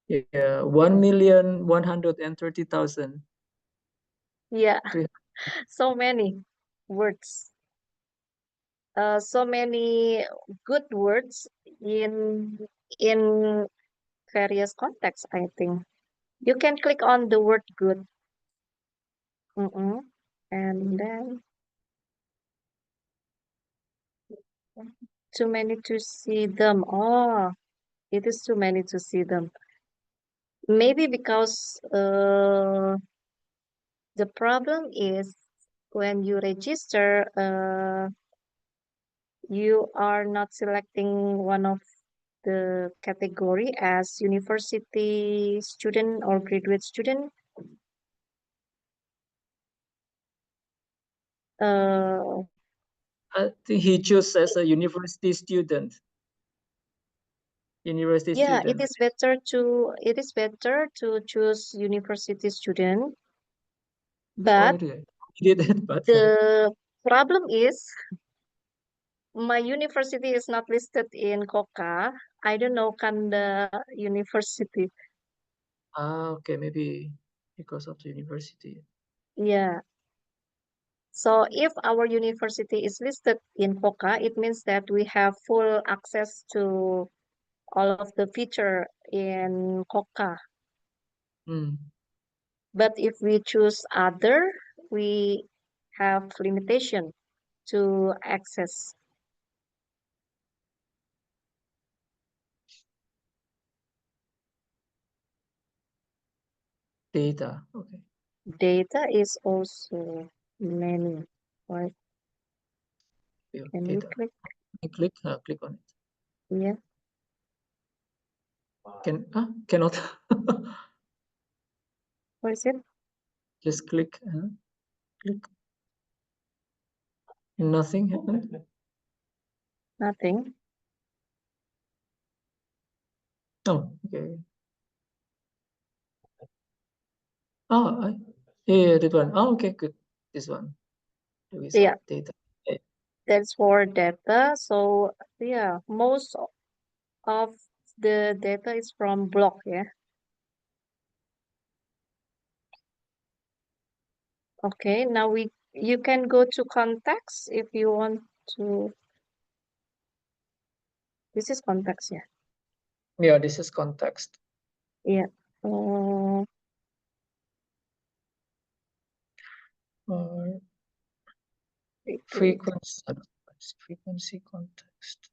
Yeah, 1,130,000.
Yeah,
Three-
so many words. So many good words in various contexts, I think. You can click on the word good. And then too many to see them. Oh, it is too many to see them. Maybe because the problem is when you register, you are not selecting one of the category as university student or graduate student.
I think he chose as a university student. University
Yeah,
student.
it is better to choose university student. But
really? He did it, but
the problem is my university is not listed in Koka. I don't know Kanda University.
okay, maybe because of the university.
Yeah. So if our university is listed in Koka, it means that we have full access to all of the feature in Koka. But if we choose other, we have limitation to access.
Data. Okay.
Data is also many, right?
Yeah,
Can we
data.
click?
Click on it.
Yeah.
Cannot.
What is it?
Just click. Click. Nothing happened.
Nothing.
Oh, okay. Oh, yeah, that one. Oh, okay, good. This one.
Yeah,
Data.
that's for data. So yeah, most of the data is from block, yeah. Okay, now you can go to context if you want to. This is context, yeah.
Yeah, this is context.
Yeah.
Frequency context.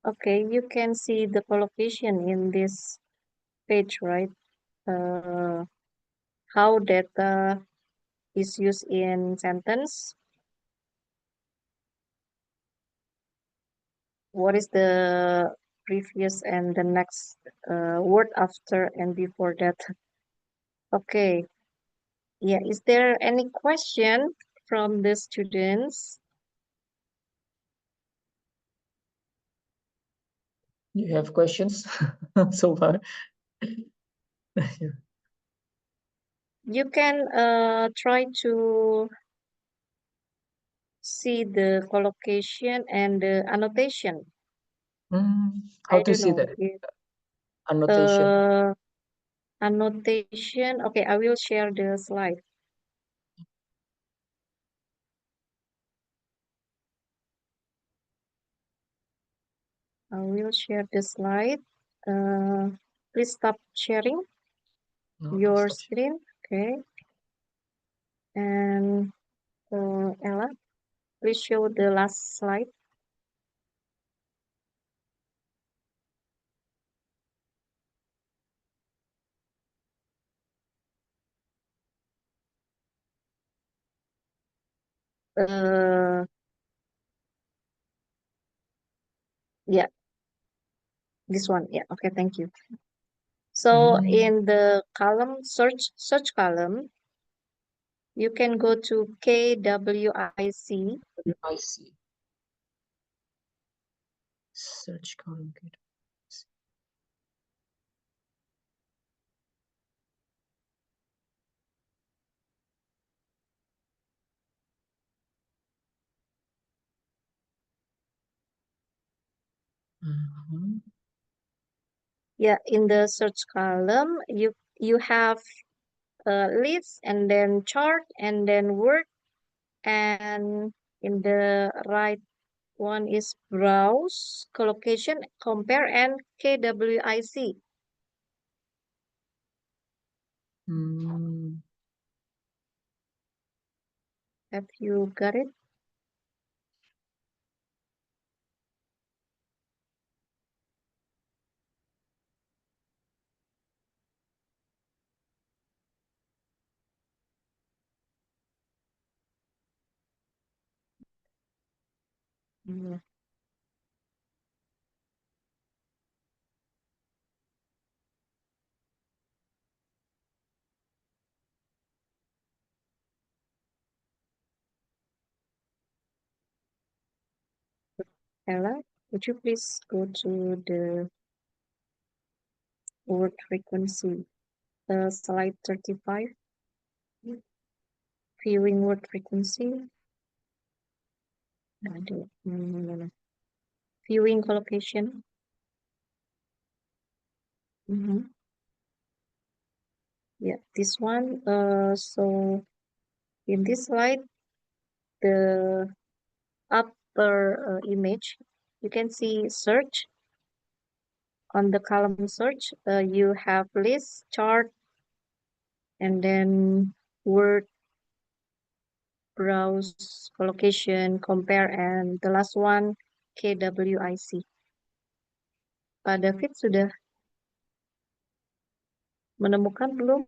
Okay, you can see the collocation in this page, right? How data is used in sentence. What is the previous and the next word after and before that? Okay. Yeah, is there any question from the students?
You have questions so far?
You can try to see the collocation and the annotation.
How
I
to
don't
see
know
that?
if
Annotation.
annotation. Okay, I will share the slide. I will share the slide. Please stop sharing
No,
your
stop.
screen. Okay. And Ella, please show the last slide. Yeah, this one. Yeah, okay, thank you. So in the column search column, you can go to KWIC.
I see. Search column.
Yeah, in the search column, you have list and then chart and then word, and in the right one is browse, collocation, compare, and KWIC. Have you got it? Yeah. Ella, would you please go to the word frequency, slide 35, viewing word frequency. No. Viewing collocation. Yeah, this one. So in this slide, the upper image, you can see search. On the column search, you have list, chart, and then word, browse, collocation, compare, and the last one, KWIC. Pak David sudah menemukan belum?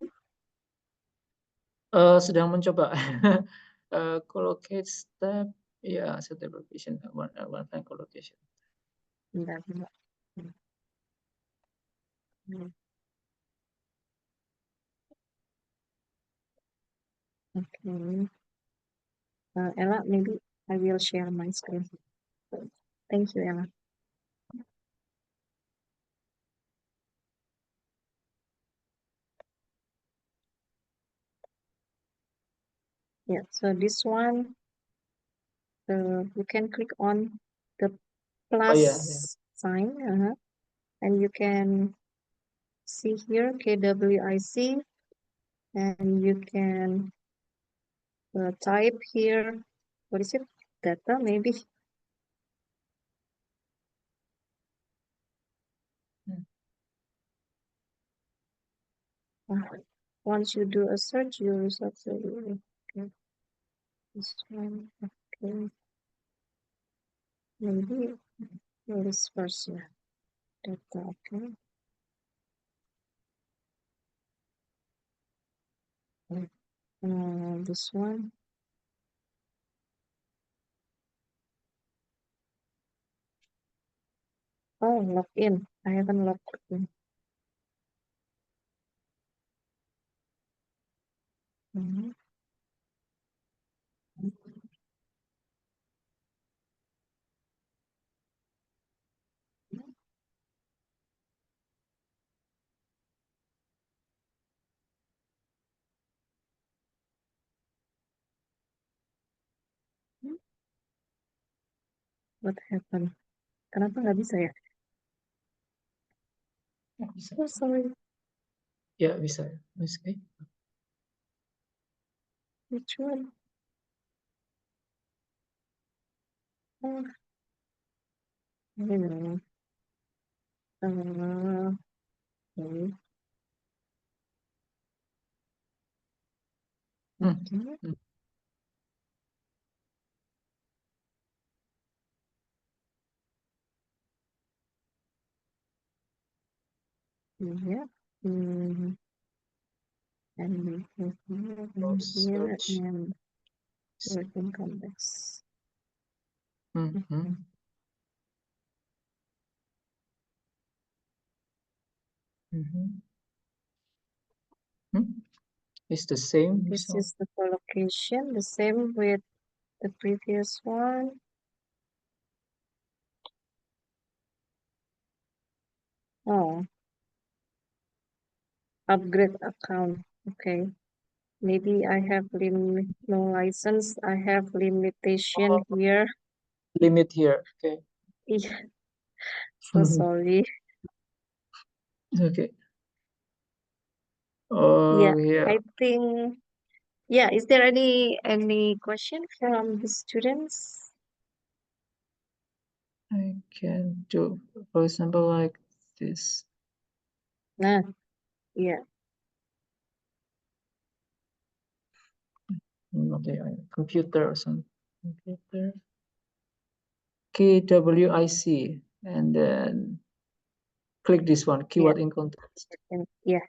Sedang mencoba. Collocate step, ya, step provision, one time collocation.
Bentar. Okay. Ella, maybe I will share my screen. Thank you, Ella. Yeah, so this one, you can click on the plus sign, and you can see here KWIC, and you can type here, what is it? Data, maybe. Once you do a search, your results will be okay. This one, okay. Maybe this first, yeah. Data, okay. This one. Oh, log in. I haven't logged in. What happened? Kenapa nggak bisa ya?
Bisa.
Oh, sorry.
Ya, bisa. Okay.
Which one? Oh. Okay. Okay. Yeah. And we put here and here
search.
and working context.
Mhm. Mhm. It's the same
This
result.
is the collocation, the same with the previous one. Oh, upgrade account. Okay. Maybe I have no license. I have limitation here.
Limit here. Okay.
Yeah. So sorry.
Okay. Oh
Yeah,
yeah.
I think. Yeah, is there any question from the students?
I can do, for example, like this.
Nah, yeah.
Not AI, computer or some computer. KWIC, and then click this one, keyword in context.
And yeah.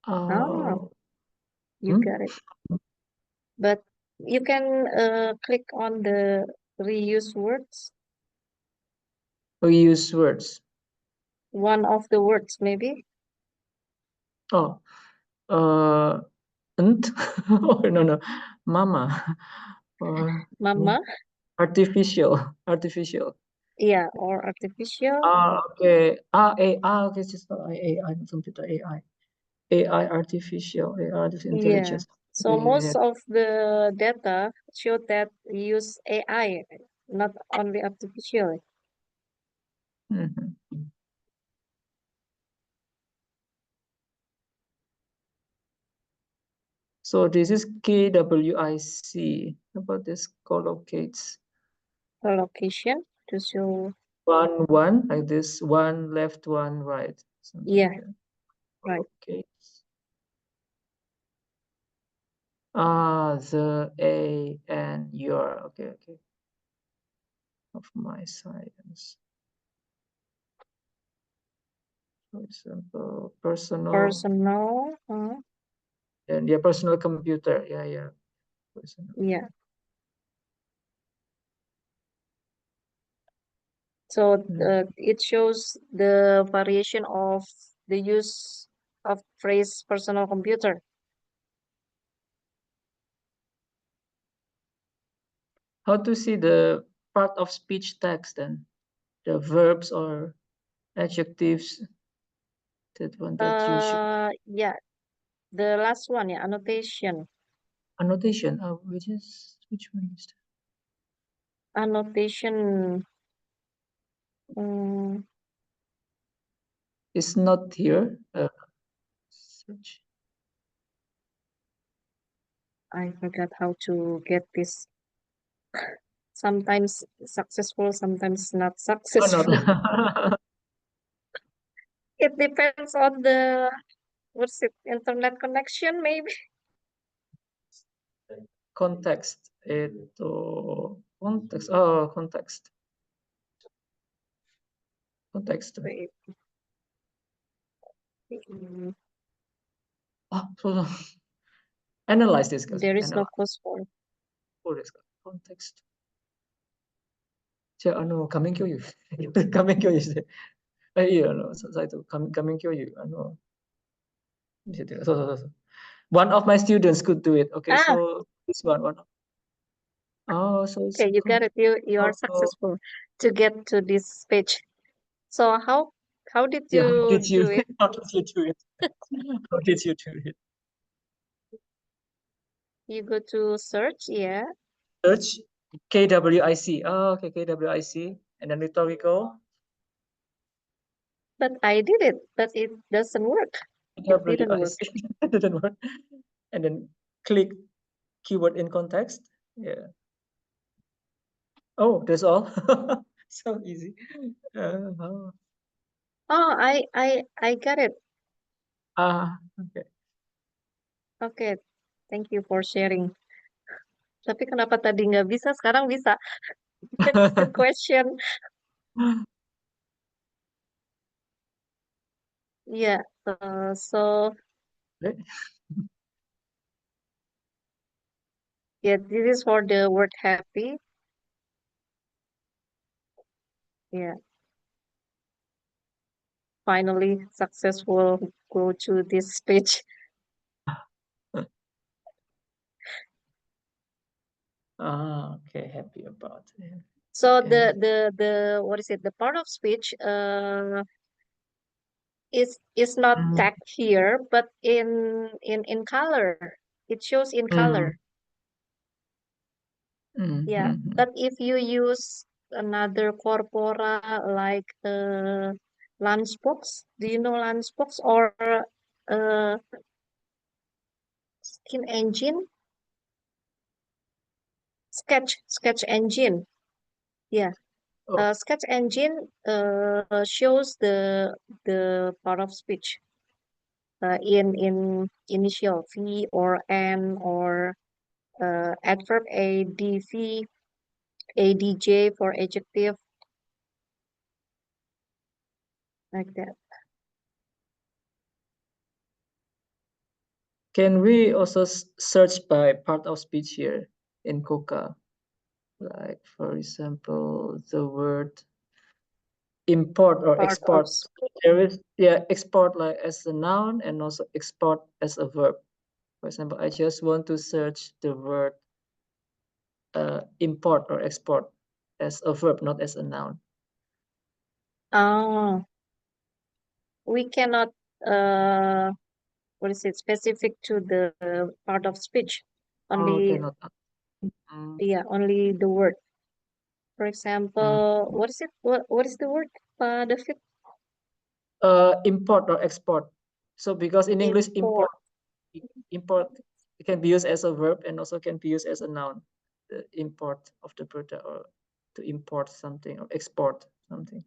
Oh,
You got it. But you can click on the reuse words,
we use words.
one of the words maybe.
Oh, ent. Oh, no, mama.
Mama,
Artificial.
yeah, or artificial.
Okay. Okay, it's just not AI, computer AI. AI, artificial intelligence.
So
Yeah.
most of the data show that use AI, not only artificial.
Mhm. So this is KWIC. How about this collocates?
Collocation to show.
One like this, one left, one right. Something
Yeah,
like that.
right.
Collocates. The A and your. Okay. Of my science. For example,
Personal.
and yeah, personal computer. Yeah. Personal.
Yeah. So it shows the variation of the use of phrase personal computer.
How to see the part of speech text then? The verbs or adjectives. That one that you should.
Yeah, the last one, yeah, annotation.
Annotation. Which one is that?
Annotation.
It's not here. Search.
I forgot how to get this. Sometimes successful, sometimes not
Oh,
successful.
not.
It depends on the internet connection, maybe.
Context. Context. Oh, context.
Wait.
So analyze this, guys.
There is no
Analyze.
cause for.
Context. 제가 가면교육. 가면교육 이제. 사이트 가면교육. One of my students could do it. Okay, so this one. Oh, so it's
Okay, you got it. You are successful to get to this page. So how did
Yeah,
you
how did you
do it?
how did you do it? How did you do it?
You go to search, yeah.
Search KWIC. Oh, okay, KWIC. And then rhetorical.
But I did it, but it doesn't work. It didn't work.
It didn't work. And then click keyword in context. Yeah. Oh, that's all. So easy.
Oh, I got it.
Okay.
Okay, thank you for sharing. Tapi kenapa tadi nggak bisa, sekarang bisa? That's the question. Yeah. So
Right?
yeah, this is for the word happy. Yeah. Finally successful go to this stage.
Okay, happy about it.
So
Okay.
the what is it? The part of speech is not
Mm,
tagged here, but in color. It shows in color. Yeah.
mm.
But if you use another corpora like lunchbox, do you know lunchbox or uh skin engine? Sketch engine. Yeah.
Oh,
Sketch engine shows the part of speech in initial V or N or adverb ADV, ADJ for adjective, like that.
can we also search by part of speech here in Coca? Like, for example, the word import or
Part of
export. There is, yeah, export like as a noun and also export as a verb. For example, I just want to search the word import or export as a verb, not as a noun.
Oh, we cannot what is it specific to the part of speech.
Oh,
Only
cannot. Mm,
yeah, only the word. For
mm.
example, what is it? What is the word? David?
Import or export. So because in English,
Import.
import it can be used as a verb and also can be used as a noun. The import of the product or to import something or export something.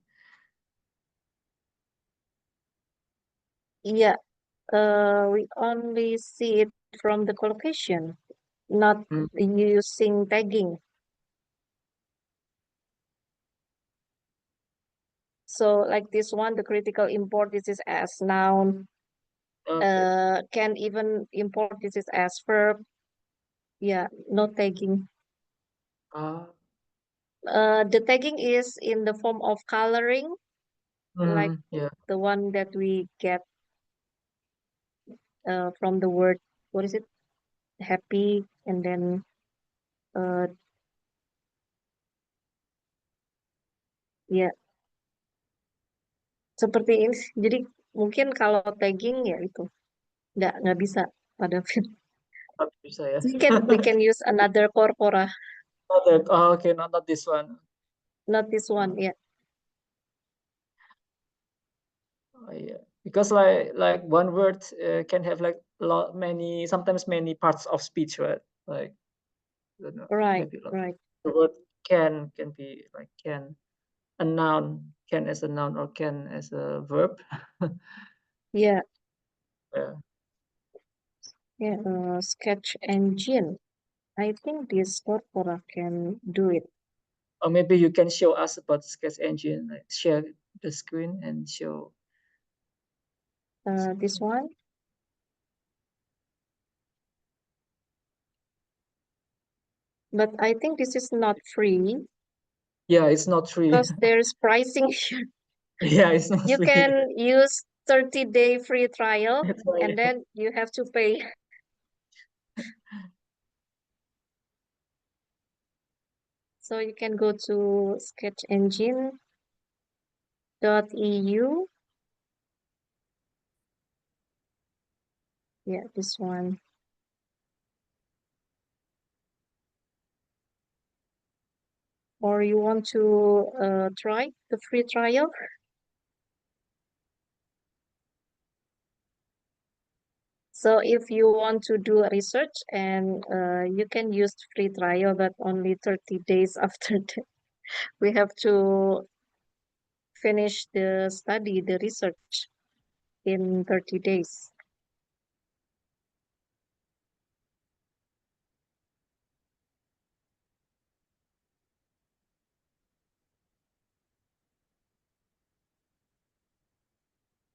Yeah. We only see it from the collocation, not
Mm.
using tagging. So like this one, the critical import this is as noun.
Okay.
Can even import this is as verb. Yeah, no tagging.
Ah,
The tagging is in the form of coloring, like
yeah.
the one that we get from the word, what is it? Happy, and then uh ya seperti ini. Jadi mungkin kalau tagging ya itu nggak bisa pada film.
Not bisa ya.
We can use another corpora,
Oh, okay, not this one.
not this one. Yeah,
Oh, yeah. Because like one word can have like many sometimes many parts of speech, right? Like I don't know,
right,
maybe like
right.
the word can be like can a noun, can as a noun or can as a verb.
Yeah,
Yeah.
yeah. Sketch engine. I think this corpora can do it.
Or maybe you can show us about Sketch Engine, like share the screen and show.
This one. But I think this is not free
Yeah, it's not free.
because there's pricing here.
Yeah, it's not
You
free.
can use 30-day free trial
That's why.
and then you have to pay. So you can go to sketchengine.eu. Yeah, this one. Or you want to try the free trial? So if you want to do a research and you can use free trial, but only 30 days after that. We have to finish the study, the research in 30 days.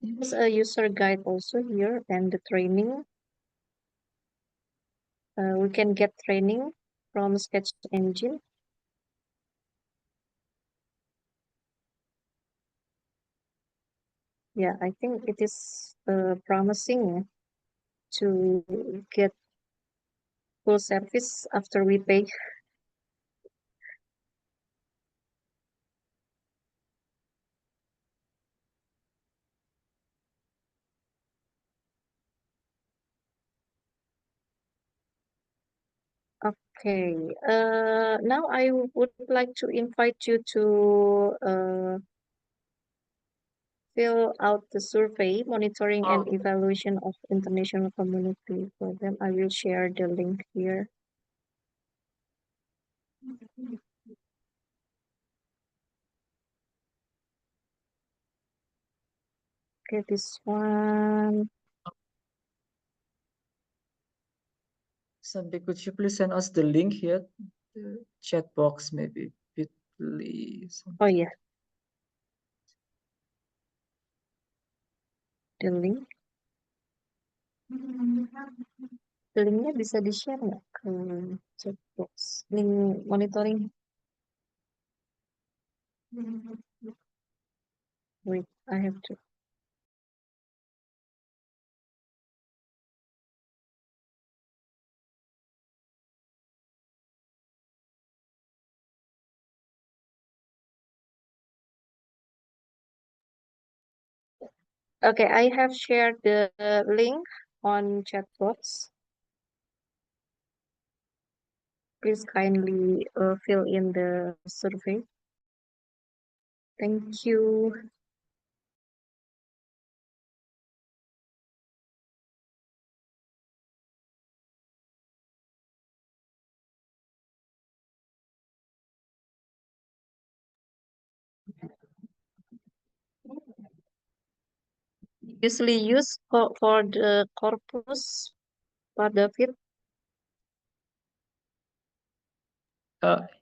There's a user guide also here and the training. We can get training from Sketch Engine. Yeah, I think it is promising to get full service after we pay. Okay, now I would like to invite you to fill out the survey, monitoring and
Oh,
evaluation of international community program. I will share the link here. Okay, this one.
Sandy, could you please send us the link here? The chat box, maybe bit.ly.
Oh yeah, the link. The linknya bisa di-share nggak ke chat box? Link monitoring. Wait, I have to. Okay, I have shared the link on chat box. Please kindly fill in the survey. Thank you. Usually used for the corpus, Pak David.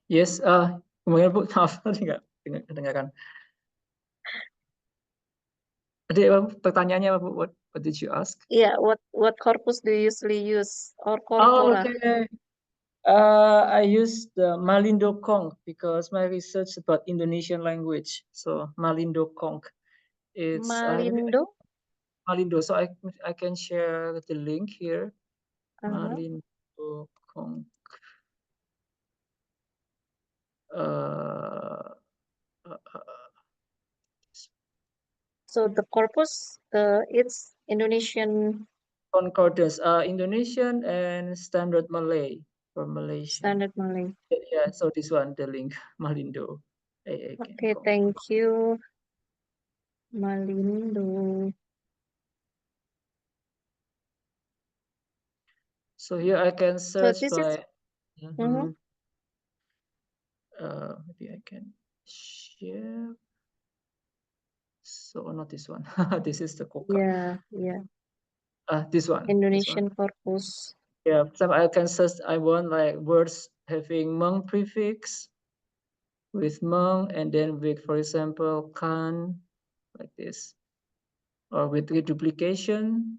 Yes, kemudian Bu, maaf, nggak kedengaran. Tadi pertanyaannya apa, Bu? What did you ask?
Yeah, what corpus do you usually use or
Oh,
corpora?
okay. I use the Malindo Kong because my research about Indonesian language. So Malindo Kong, it's
Malindo.
Malindo. So I can share the link here. Malindo Kong.
So the corpus, it's Indonesian
Concordance, Indonesian and Standard Malay for Malaysia.
Standard Malay.
Yeah, so this one, the link, Malindo.
Okay, thank you. Malindo.
So here I can search
this
by.
is
Maybe I can share. So not this one. This is the Koka.
yeah.
This one.
Indonesian corpus.
Yeah, so I can search. I want like words having Hmong prefix with Hmong, and then with, for example, kan, like this, or with reduplication,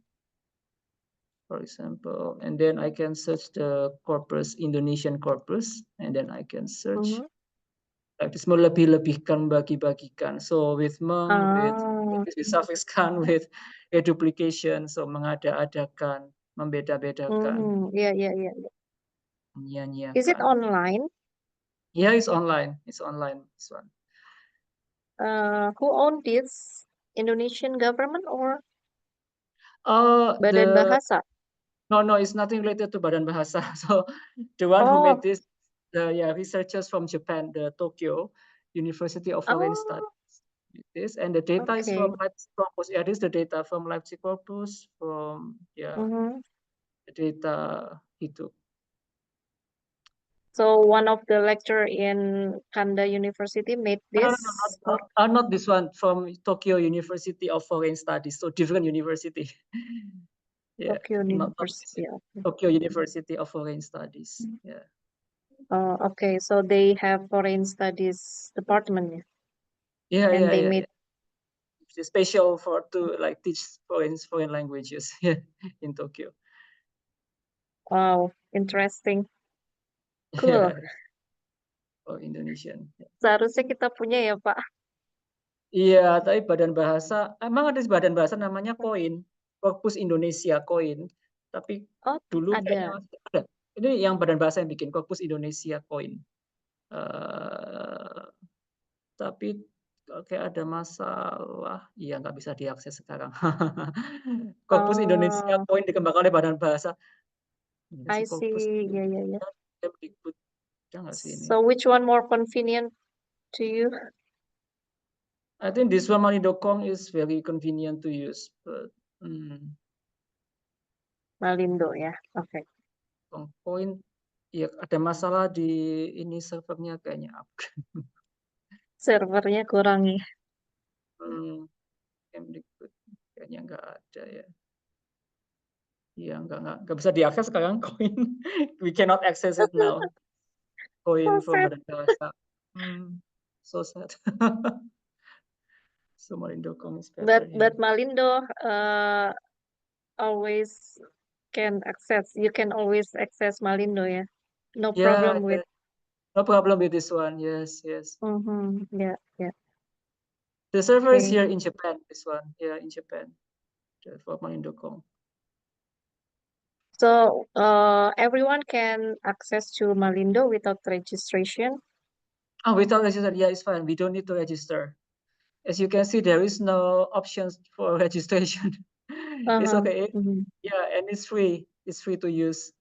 for example, and then I can search the corpus, Indonesian corpus, and then I can search like this, melebih-lebihkan, bagi-bagikan. So with Hmong, with suffix kan, with reduplication, so mengada-adakan, membeda-bedakan.
Yeah.
Menyia-nyiakan.
Is it online?
Yeah, it's online. It's online, this one.
Who owned this? Indonesian government or
The
Badan Bahasa?
no, it's nothing related to Badan Bahasa. So the one who made this, researchers from Japan, the Tokyo University of Foreign Studies. This, and the data is from Leipzig Corpus. Yeah, this is the data from Leipzig Corpus, from the data he took.
So one of the lecturer in Kanda University made this?
No, not this one, from Tokyo University of Foreign Studies, so different university. Yeah,
Tokyo University.
Tokyo University of Foreign Studies. Yeah.
Oh, okay. So they have foreign studies department.
Yeah,
and they made
special to like teach foreign languages in Tokyo.
Wow, interesting. Cool.
Yeah, for Indonesian.
Seharusnya kita punya ya, Pak.
Iya, tapi badan bahasa emang ada badan bahasa namanya KOIN, Korpus Indonesia KOIN. Tapi
Oh,
dulu
ada.
kayaknya masih ada. Ini yang badan bahasa yang bikin Korpus Indonesia KOIN. Tapi kayak ada masalah, iya nggak bisa diakses sekarang. Korpus Indonesia
Oh,
KOIN dikembangkan oleh badan bahasa. Enggak
I
sih, Korpus
see. Yeah, yeah, yeah.
Kemdikbud. Ada nggak sih ini?
So which one more convenient to you?
I think this one Malindo.com is very convenient to use, but
Malindo ya. Oke.
Point ya ada masalah di ini servernya kayaknya
Servernya kurang ya.
Kemdikbud kayaknya nggak ada ya. Iya nggak bisa diakses sekarang koin. We cannot access it now. Koin
So
from
sad.
badan bahasa. So sad. So Malindo.com is better
But
here.
Malindo always can access. You can always access Malindo ya. No
Yeah,
problem with.
no problem with this one. Yes.
Yeah, yeah.
The server is
Okay.
here in Japan. This one, yeah, in Japan. For Malindo.com.
So everyone can access to Malindo without registration.
Oh, without registration, yeah, it's fine. We don't need to register. As you can see, there is no options for registration. It's okay. Yeah, and it's free. It's free to use.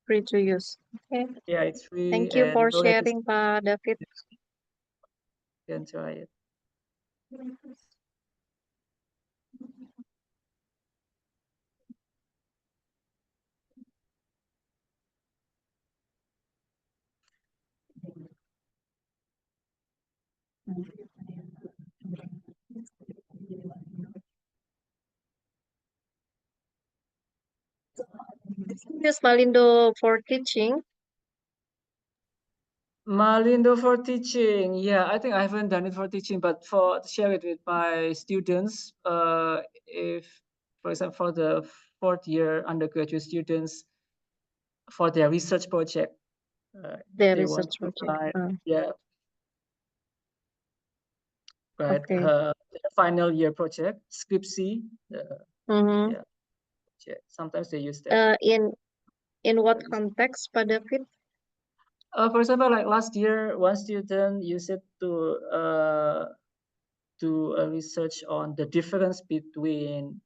Free to use. Okay.
Yeah, it's free.
Thank you
and
for
no
sharing, Pak David.
You can try it.
Use Malindo for teaching.
Malindo for teaching. Yeah, I think I haven't done it for teaching, but for share it with my students. If, for example, for the 4th year undergraduate students, for their research project,
Their
they
research
want to
project.
yeah, right.
Okay.
Their final year project, Skripsi. Yeah, sometimes they use that.
In what context, Pak David?
For example, like last year, one student used it to do a research on the difference between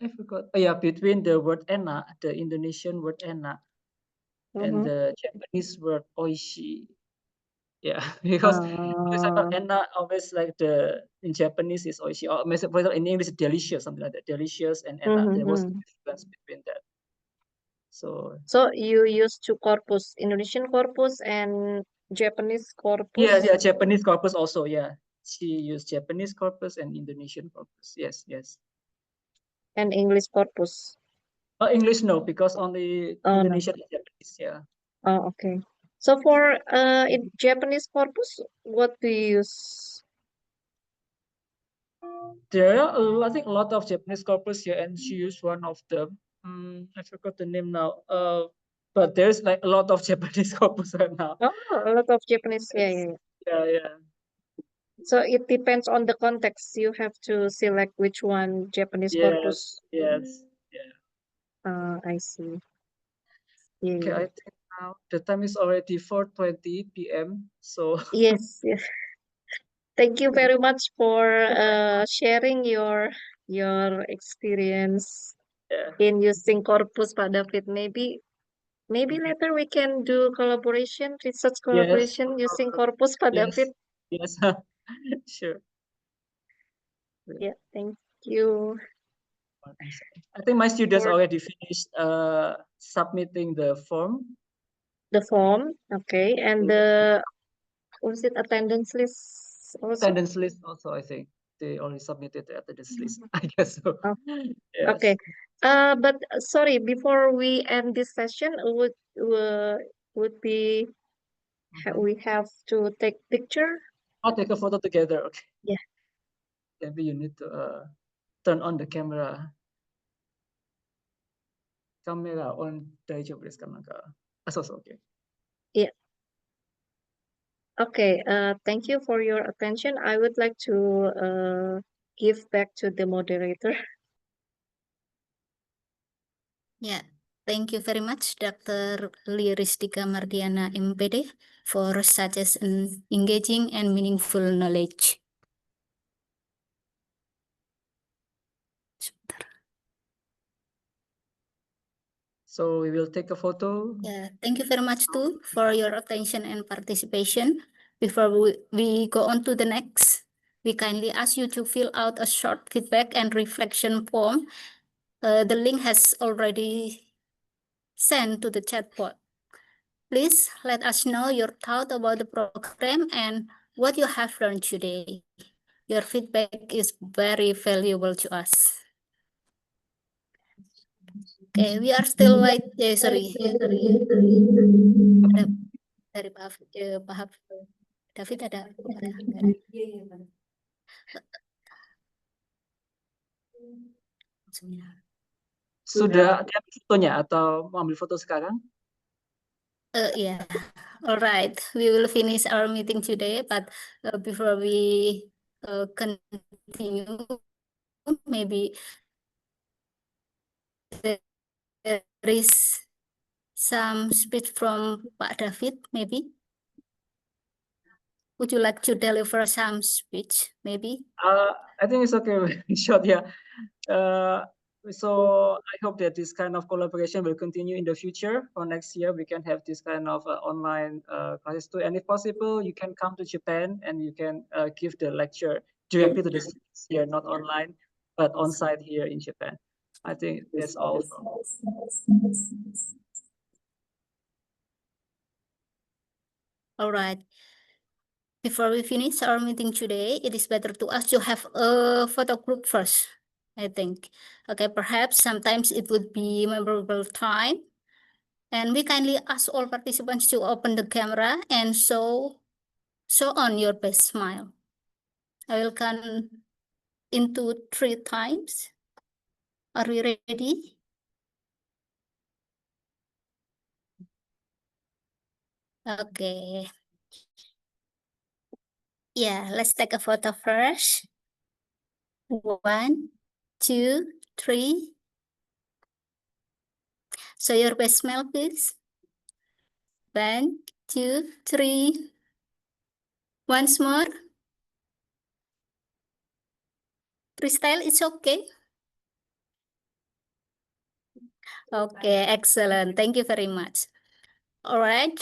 between the word enak, the Indonesian word enak, and the Japanese word oishi. Yeah, because for example, enak always like in Japanese is oishi, or for example in English delicious, something like that. Delicious and enak. There was a difference between that. So
you use two corpus, Indonesian corpus and Japanese corpus.
yeah, Japanese corpus also. Yeah, she used Japanese corpus and Indonesian corpus. Yes.
And English corpus.
English no, because only Indonesian and Japanese. Yeah.
Oh, okay. So for in Japanese corpus, what do you use?
There are, I think, a lot of Japanese corpus here, and she used one of them. I forgot the name now. But there's like a lot of Japanese corpus right now.
Oh, a lot of Japanese. Yeah.
Yeah.
So it depends on the context. You have to select which one Japanese corpus.
Yes.
I see. Yeah.
Okay, I think now the time is already 4:20 p.m. So
Yes. Thank you very much for sharing your experience in using corpus, Pak David. Maybe later we can do research collaboration using corpus, Pak David.
Yes. Sure.
Yeah, thank you.
I think my students already finished submitting the form.
The form, okay, and the attendance list also?
Attendance list also, I think they already submitted the attendance list. I guess so.
Oh,
Yes.
okay. But sorry, before we end this session, would be we have to take picture?
I'll take a photo together. Okay.
Yeah.
maybe you need to turn on the camera. Kamera on 大丈夫ですか？なんか、そうそう、OK。
Okay, thank you for your attention. I would like to give back to the moderator.
Yeah, thank you very much, Dr. Liristika Mardiana, MPD, for such an engaging and meaningful knowledge. Sebentar.
So we will take a photo.
Yeah, thank you very much too for your attention and participation. Before we go on to the next, we kindly ask you to fill out a short feedback and reflection form. The link has already sent to the chat box. Please let us know your thought about the program and what you have learned today. Your feedback is very valuable to us. Okay, we are still waiting. Sorry. Dari Pak David ada
Sudah ada fotonya atau mau ambil foto sekarang?
Yeah. All right. We will finish our meeting today, but before we continue, maybe there is some speech from Pak David, maybe. Would you like to deliver some speech, maybe?
I think it's okay, very short, yeah. So I hope that this kind of collaboration will continue in the future. For next year, we can have this kind of online classes too. And if possible, you can come to Japan and you can give the lecture directly to the students here, not online, but on site here in Japan. I think that's all.
All right. Before we finish our meeting today, it is better to us to have a photo group first, I think. Okay, perhaps sometimes it would be memorable time. And we kindly ask all participants to open the camera and show on your best smile. I will count into 3 times. Are we ready? Okay. Yeah, let's take a photo first. 1, 2, 3. Show your best smile, please. 1, 2, 3. Once more. Freestyle, it's okay. Okay, excellent. Thank you very much. All right.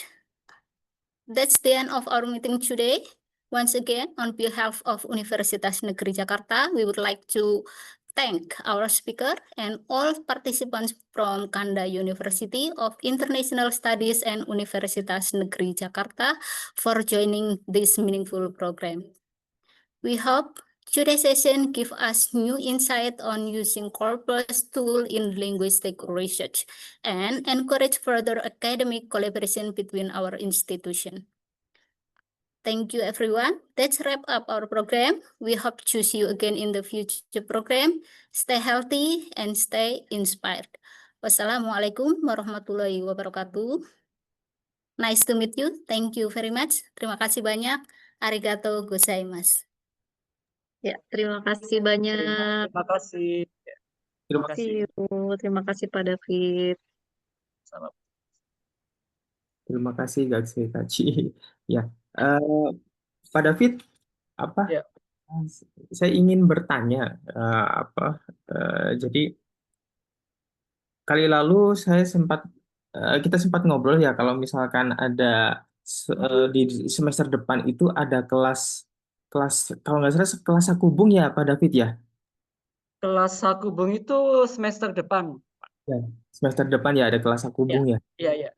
That's the end of our meeting today. Once again, on behalf of Universitas Negeri Jakarta, we would like to thank our speaker and all participants from Kanda University of International Studies and Universitas Negeri Jakarta for joining this meaningful program. We hope today's session gives us new insight on using corpus tool in linguistic research and encourage further academic collaboration between our institution. Thank you, everyone. Let's wrap up our program. We hope to see you again in the future program. Stay healthy and stay inspired. Wassalamualaikum warahmatullahi wabarakatuh. Nice to meet you. Thank you very much. Terima kasih banyak. Arigato gozaimasu.
Ya, terima kasih banyak.
Terima kasih. Terima kasih.
Terima kasih Pak David.
Sama.
Terima kasih Kak Ci. Ya, Pak David, apa?
Ya.
Saya ingin bertanya, jadi kali lalu kita sempat ngobrol ya kalau misalkan ada di semester depan itu ada kelas kalau nggak salah kelas Sakubung ya Pak David ya?
Kelas Sakubung itu semester depan.
Ya, semester depan ya ada kelas Sakubung ya?
Iya, iya.